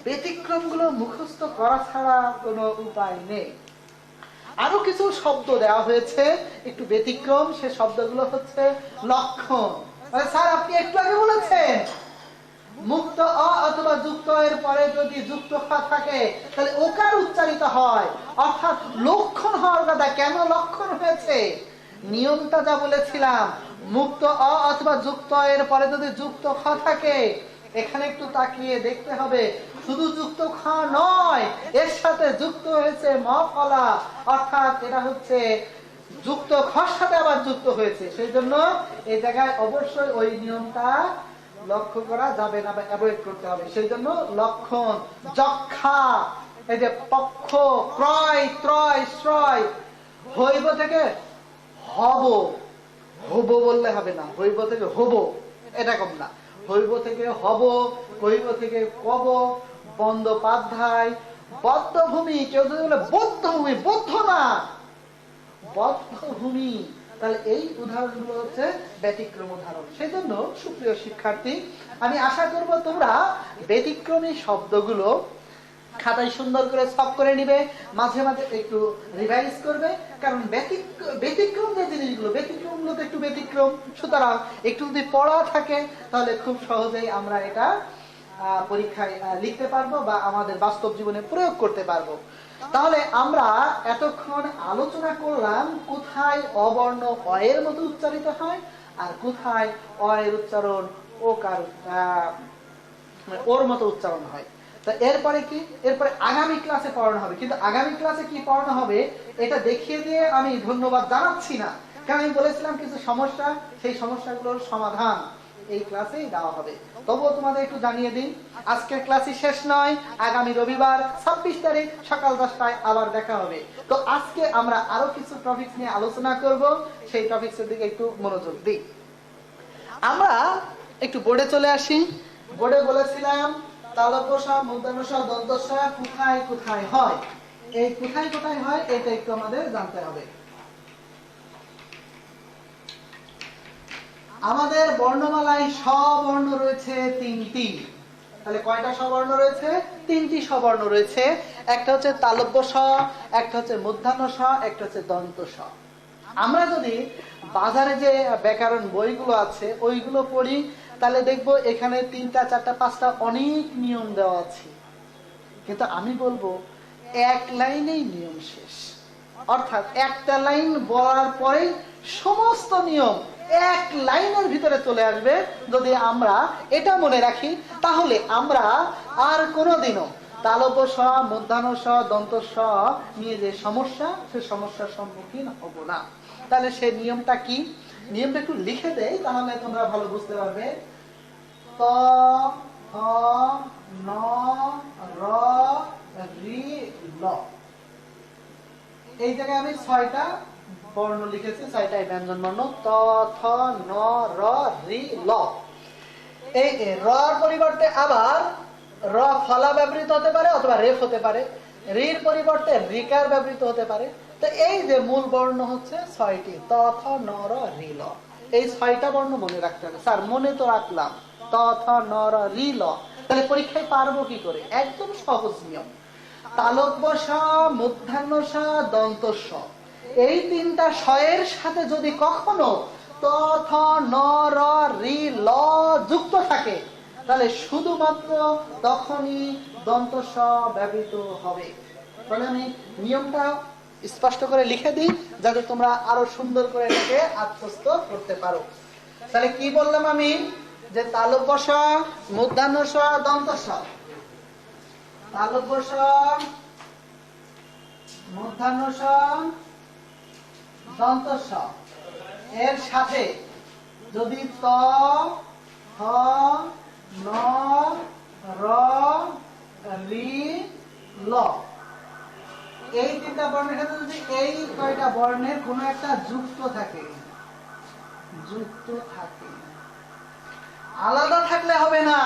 ব্যতিক্রম গুলো মুখস্থ করা ছাড়া কোনো উপায় নেই। আরো কিছু শব্দ দেওয়া হয়েছে একটু ব্যতিক্রম, সে শব্দগুলো হচ্ছে লক্ষণ। স্যার আপনি একটু আগে বলেছেন মুক্ত অ অথবা যুক্ত এর পরে যদি যুক্ত থাকে তাহলে ওকার উচ্চারিত হয়, অর্থাৎ লক্ষণ হওয়ার কথা। কেন লক্ষণ হয়েছে? নিয়মটা যা বলেছিলাম, মুক্ত অ অথবা যুক্ত এর পরে যদি যুক্ত খ থাকে, এখানে একটু তাকিয়ে দেখতে হবে, শুধু যুক্ত খ নয়, এর সাথে যুক্ত হয়েছে ম ফলা, অর্থাৎ এটা হচ্ছে যুক্ত খর সাথে আবার যুক্ত হয়েছে। সেই জন্য এই জায়গায় অবশ্যই ওই নিয়মটা লক্ষ্য করা যাবে না বা অ্যাভয়েড করতে হবে। সেই জন্য লক্ষণ, যক্ষা, এই যে পক্ষ, ক্রয়, ত্রয়, শ্রয়, হইব থেকে হব, হব বললে হবে না, হইব থেকে হব, এটা কম না। হইব থেকে হব, হইব থেকে কব, বন্দ্যোপাধ্যায়, বদ্ধভূমি, কেউ যদি বলে বদ্ধভূমি, বদ্ধ না, বদ্ধভূমি, তাহলে এই উদাহরণগুলো হচ্ছে ব্যতিক্রম উদাহরণ। সেই জন্য সুপ্রিয় শিক্ষার্থী, আমি আশা করব তোমরা ব্যতিক্রমী শব্দগুলো খাতায় সুন্দর করে ছক করে নিবে, মাঝে মাঝে একটু রিভাইজ করবে, কারণ ব্যতিক্রম যে জিনিসগুলো, ব্যতিক্রমগুলো তো একটু ব্যতিক্রম, সুতরাং একটু যদি পড়া থাকে তাহলে খুব সহজেই আমরা এটা পরীক্ষায় লিখতে পারবো বা আমাদের বাস্তব জীবনে প্রয়োগ করতে পারবো। তাহলে আমরা এতক্ষণ আলোচনা করলাম কোথায় অবর্ণ অয়ের মতো উচ্চারিত হয় আর কোথায় অয়ের উচ্চারণ ওকার ওর মতো উচ্চারণ হয়। তা এরপরে কি? এরপরে আগামী ক্লাসে পড়ানো হবে, কিন্তু আগামী ক্লাসে কি পড়ানো হবে এটা দেখিয়ে দিয়ে আমি ধন্যবাদ জানাচ্ছি না, কারণ আমি বলেছিলাম কিছু সমস্যা, সেই সমস্যাগুলোর সমাধান এই ক্লাসেই দেওয়া হবে। তবুও তোমাদের একটু জানিয়ে দিন, আজকের ক্লাসই শেষ নয়, আগামী রবিবার 26 তারিখ সকাল 10টায় আবার দেখা হবে। তো আজকে আমরা আরো কিছু টপিক নিয়ে আলোচনা করব, সেই টপিকসের দিকে একটু মনোযোগ দিই। আমরা একটু বোর্ডে চলে আসি। বোর্ডে বলেছিলাম তালব্য-শ, মূর্ধন্য-ষ, দন্ত-স কোথায় কোথায় হয়। এই কোথায় কোথায় হয় এটা একটু আমাদের জানতে হবে। আমাদের বর্ণমালায় স্ববর্ণ রয়েছে 3টি। তাহলে কয়টা স্ববর্ণ রয়েছে? 3টি স্ববর্ণ রয়েছে। একটা হচ্ছে তালব্য স, একটা হচ্ছে মূর্ধন্য স, একটা হচ্ছে দন্ত স। আমরা যদি বাজারে যে ব্যাকরণ বইগুলো আছে ওইগুলো পড়ি, তাহলে দেখবো এখানে 3টা 4টা 5টা অনেক নিয়ম দেওয়া আছে, কিন্তু আমি বলবো এক লাইনেই নিয়ম শেষ। অর্থাৎ একটা লাইন বলার পরেই সমস্ত নিয়ম এক লাইনের ভিতরে চলে আসবে। যদি আমরা এটা মনে রাখি তাহলে আমরা আর কোনোদিনও তালব্য স, মূর্ধন্য স, দন্ত স নিয়ে যে সমস্যা, সে সমস্যার সম্মুখীন হব না। তাহলে সেই নিয়মটা কি? নিয়মটা একটু লিখে দেই, তাহলে তোমরা ভালো বুঝতে পারবে। ত, থ, ন, র, রি, ল। এই জায়গায় আমি 6টা বর্ণ লিখেছি, 6টাই ব্যঞ্জন বর্ণ। ত, থ, ন, র, রি, ল। এই র পরিবর্তে আবার র ফলা ব্যবহৃত হতে পারে অথবা রেফ হতে পারে, রির পরিবর্তে রিকার ব্যবহৃত হতে পারে। তো এই যে মূল বর্ণ হচ্ছে 6টি, ত, থ, ন, র, রি, ল। এই 6টা বর্ণ মনে রাখতে হবে। স্যার মনে তো রাখলাম, ত, থ, ন, র, রি, ল, তাহলে পরীক্ষায় পারবো কি করে? একদম সহজ নিয়ম। তালব্য স, মূর্ধন্য স, দন্ত স, এই 3টা স্বয়ের সাথে যদি কখনো ত, থ, ন, র, রি, ল যুক্ত থাকে, তাহলে শুধুমাত্র তখনই দন্ত স ব্যবহৃত হবে। তাহলে আমি নিয়মটা স্পষ্ট করে লিখে দিই যাতে তোমরা আরো সুন্দর করে এটাকে আত্মস্থ করতে পারো। তাহলে কি বললাম আমি? যে তালব্য স, মূর্ধন্য স, দন্ত স। তালব্য স, মূর্ধন্য স, দন্ত স এর সাথে যদি ত, থ, ন, র, রি, ল, এই 3টা বর্ণের সাথে যদি এই কয়টা বর্ণের কোনো একটা যুক্ত থাকে, আলাদা থাকলে হবে না।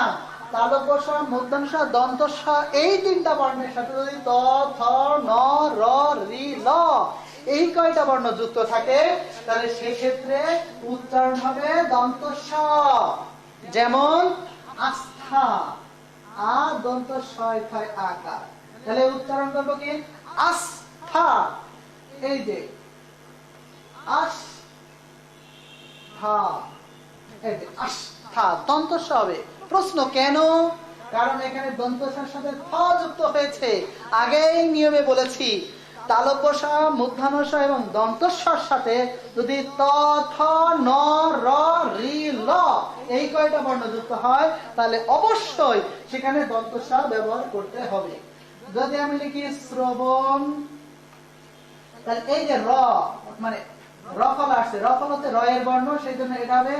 তালব্য স, মূর্ধন্য স, দন্ত স এই 3টা বর্ণের সাথে যদি ত, থ, ন, র, রি, ল এই কয়টা বর্ণ যুক্ত থাকে, তাহলে সেক্ষেত্রে উচ্চারণ হবে দন্ত স। যেমন আস্থা, আ দন্ত স হয় আকার, তাহলে উচ্চারণ করবো কি? আস্থা। এই যে আস্থা, আস্থা দন্তস্ব হবে। প্রশ্ন কেন? কারণ এখানে দন্তস্বর সাথে থ যুক্ত হয়েছে। আগেই নিয়মে বলেছি তালব্য স, মূর্ধন্য স এবং দন্তস্বর সাথে যদি ত, থ, ন, র, রি, ল এই কয়টা বর্ণ যুক্ত হয় তাহলে অবশ্যই সেখানে দন্তস্ব ব্যবহার করতে হবে। যদি আমি লিখি শ্রবণ, তাহলে এই যে র মানে রফল আসছে, রফল হচ্ছে র এর বর্ণ, সেই জন্য এটা হবে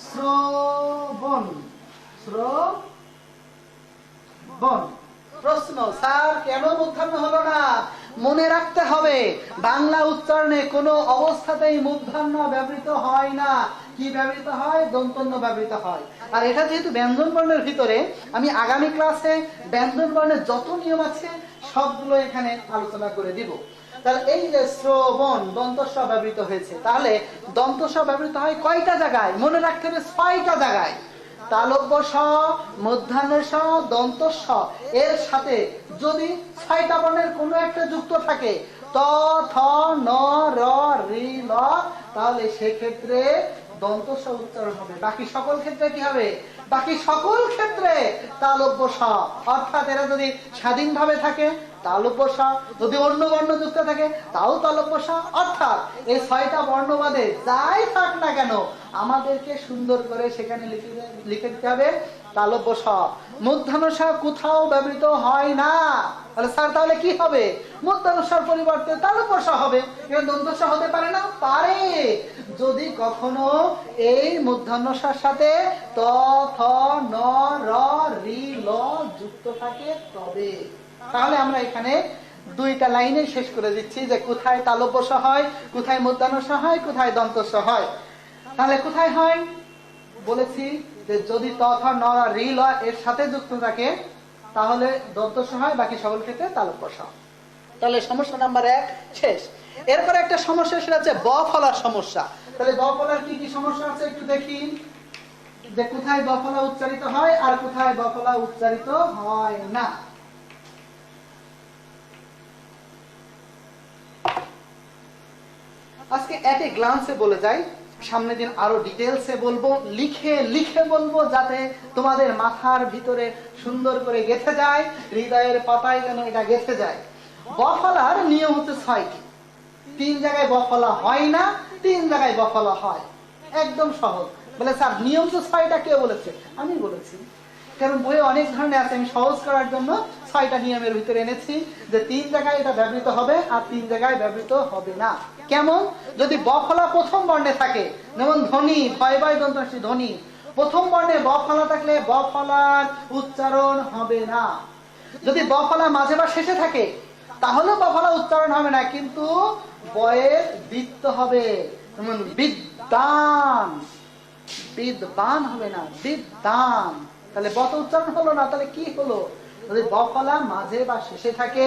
শ্রবণ। শ্রবণ। প্রশ্ন, স্যার কেন মূর্ধন্য হলো না? মনে রাখতে হবে বাংলা উচ্চারণে কোনো অবস্থাতেই মূর্ধন্য ব্যবহৃত হয় না। কি ব্যবহৃত হয়? দন্তন্য ব্যবহৃত হয়। আর এটা যেহেতু ব্যঞ্জন বর্ণের ভিতরে, আমি আগামী ক্লাসে ব্যঞ্জন বর্ণের যত নিয়ম আছে সবগুলো এখানে আলোচনা করে দিব। তাহলে এই যে শ্রবণ দন্তস্ব ব্যবহৃত হয়েছে, তাহলে দন্তস্ব ব্যবহৃত হয় কয়টা জায়গায়? মনে রাখতে হবে 6টা জায়গায়। তালব্য স, মূর্ধন্য স, দন্তস্ব এর সাথে যদি 6টা বর্ণের কোনো একটা যুক্ত থাকে ত, থ, ন, র, রি, ল, তাহলে সেক্ষেত্রে দন্তস্ব উচ্চারণ হবে। বাকি সকল ক্ষেত্রে কি হবে? বাকি সকল ক্ষেত্রে তালব্য স, অর্থাৎ এরা যদি স্বাধীনভাবে থাকে তালব্য স, যদি অন্য বর্ণ যুক্ত থাকে তাও তালব্য স। অর্থাৎ এই 6টা বর্ণ বাদে যাই থাক না কেন আমাদেরকে সুন্দর করে সেখানে লিখে দিতে হবে তালব্য স। মূর্ধন্য স কোথাও ব্যবহৃত হয় না। তাহলে স্যার তাহলে কি হবে? মূর্ধন্য সর পরিবর্তে তালব্য স হবে। এবার দন্তস্ব হতে পারে না? পারে, যদি কখনো এই মূর্ধন্য সর সাথে ত, থ, ন, র, রি, ল যুক্ত থাকে তবে। তাহলে আমরা এখানে 2টা লাইনে শেষ করে দিচ্ছি যে কোথায় তালব্য স হয়, কোথায় মূর্ধন্য স হয়, কোথায় দন্তস্ব হয়। তাহলে কোথায় হয় বলেছি যে যদি ত, থ, ন, র, রি, ল এর সাথে যুক্ত থাকে তাহলে দন্তস্ব হয়, বাকি সকল ক্ষেত্রে তালব্য স। তাহলে সমস্যা নাম্বার 1 শেষ। এরপরে একটা সমস্যা, সেটা হচ্ছে ব ফলার সমস্যা। তাহলে ব ফলার কি কি সমস্যা আছে একটু দেখি, যে কোথায় ব ফলা উচ্চারিত হয় আর কোথায় ব ফলা উচ্চারিত হয় না। আজকে একে গ্লান্সে বলে যাই, সামনের দিন আরো ডিটেলসে বলবো, লিখে লিখে বলবো যাতে তোমাদের মাথার ভিতরে সুন্দর করে গেঁথে যায়, হৃদয়ের পাতায় যেন এটা গেঁথে যায়। ব ফলার নিয়ম হচ্ছে 6টি। 3 জায়গায় ব ফলা হয় না, 3 জায়গায় ব ফলা হয়। একদম সহজ। বলে স্যার নিয়ম তো 6টা, কে বলেছে? আমি বলেছি। কারণ বইয়ে অনেক ধরনের আছে, আমি সহজ করার জন্য 6টা নিয়মের ভিতরে এনেছি যে 3 জায়গায় এটা ব্যবহৃত হবে আর 3 জায়গায় ব্যবহৃত হবে না। কেমন? যদি ব ফলা প্রথম বর্ণে থাকে, যেমন ধ্বনি, ভয় ভয় দন্তস্বী ধ্বনি, প্রথম বর্ণে ব ফলা থাকলে ব ফলার উচ্চারণ হবে না। যদি ব ফলা মাঝে বা শেষে থাকে তাহলে ব ফলা উচ্চারণ হবে না, কিন্তু বয়ের দ্বিত্ব হবে। যেমন বিদ্যান, বিদ্বান হবে না, বিদ্যান। তাহলে ব তো উচ্চারণ হলো না, তাহলে কি হলো? যদি ব ফলা মাঝে বা শেষে থাকে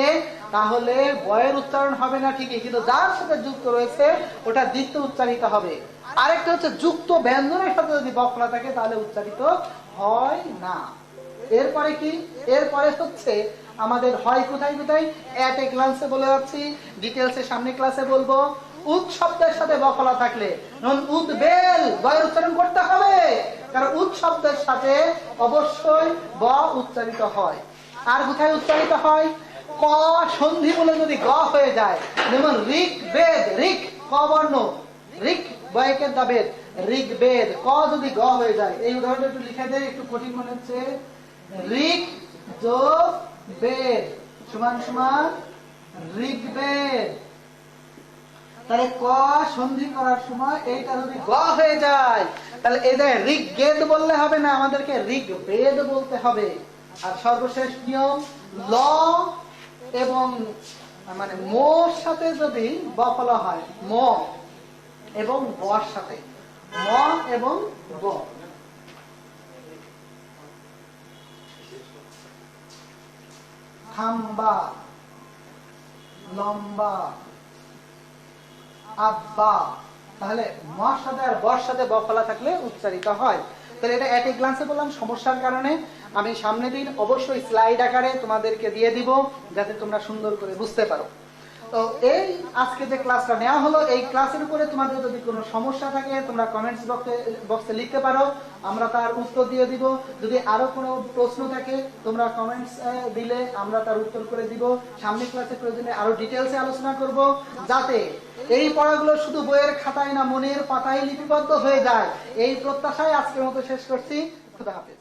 তাহলে বয়ের উচ্চারণ হবে না ঠিকই, কিন্তু যার সাথে যুক্ত রয়েছে ওটা দ্বিত্ব উচ্চারিত হবে। আরেকটা হচ্ছে যুক্ত ব্যঞ্জনের সাথে যদি ব ফলা থাকে তাহলে উচ্চারিত হয় না। এরপরে কি? এরপরে হচ্ছে আমাদের হয় কোথায় কোথায়, এট এ গ্লান্সে বলে যাচ্ছি, ডিটেলসে সামনে ক্লাসে বলবো। উদ শব্দের সাথে ব ফলা থাকলে, যেমন উদ্বেল, বয়ের উচ্চারণ করতে হবে, কারণ উদ শব্দের সাথে অবশ্যই ব উচ্চারিত হয়। আর কোথায় উচ্চারিত হয়? ক সন্ধি বলে যদি গ হয়ে যায়, যেমন ঋক বেদ, ঋক ক বর্ণ, ঋক বয়কের দা বেদ, ঋক বেদ, ক যদি গ হয়ে যায়। এই উদাহরণটা একটু লিখে দেয়, একটু কঠিন মনে হচ্ছে। ঋক যোগ বেদ সমান সমান ঋগ্বেদ। তাহলে ক সন্ধি করার সময় এইটা যদি গ হয়ে যায় তাহলে এই যে ঋগ্বেদ বললে হবে না, আমাদেরকে ঋগ্বেদ বলতে হবে। আর সর্বশেষ নিয়ম, ল এবং মানে মোর সাথে যদি ব ফলা হয়, ম এবং বর সাথে, ম এবং ব, খাম্বা, লম্বা, আব্বা, তাহলে মার সাথে আর বর সাথে ব ফলা থাকলে উচ্চারিত হয়। তাহলে এটা এট এ গ্লান্সে বললাম সমস্যার কারণে। আমি সামনে দিন অবশ্যই স্লাইড আকারে তোমাদেরকে দিয়ে দিব যাতে তোমরা সুন্দর করে বুঝতে পারো। তো এই আজকে যে ক্লাসটা নেওয়া হলো, এই ক্লাসের উপরে তোমাদের যদি কোনো সমস্যা থাকে তোমরা কমেন্টস বক্সে লিখতে পারো, আমরা তার উত্তর দিয়ে দিব। যদি আরো কোনো প্রশ্ন থাকে তোমরা কমেন্টস দিলে আমরা তার উত্তর করে দিব। সামনের ক্লাসে প্রয়োজনে আরো ডিটেলসে আলোচনা করব, যাতে এই পড়াগুলো শুধু বইয়ের খাতায় না মনের পাতায় লিপিবদ্ধ হয়ে যায়। এই প্রত্যাশায় আজকের মতো শেষ করছি। খুদা হাফেজ।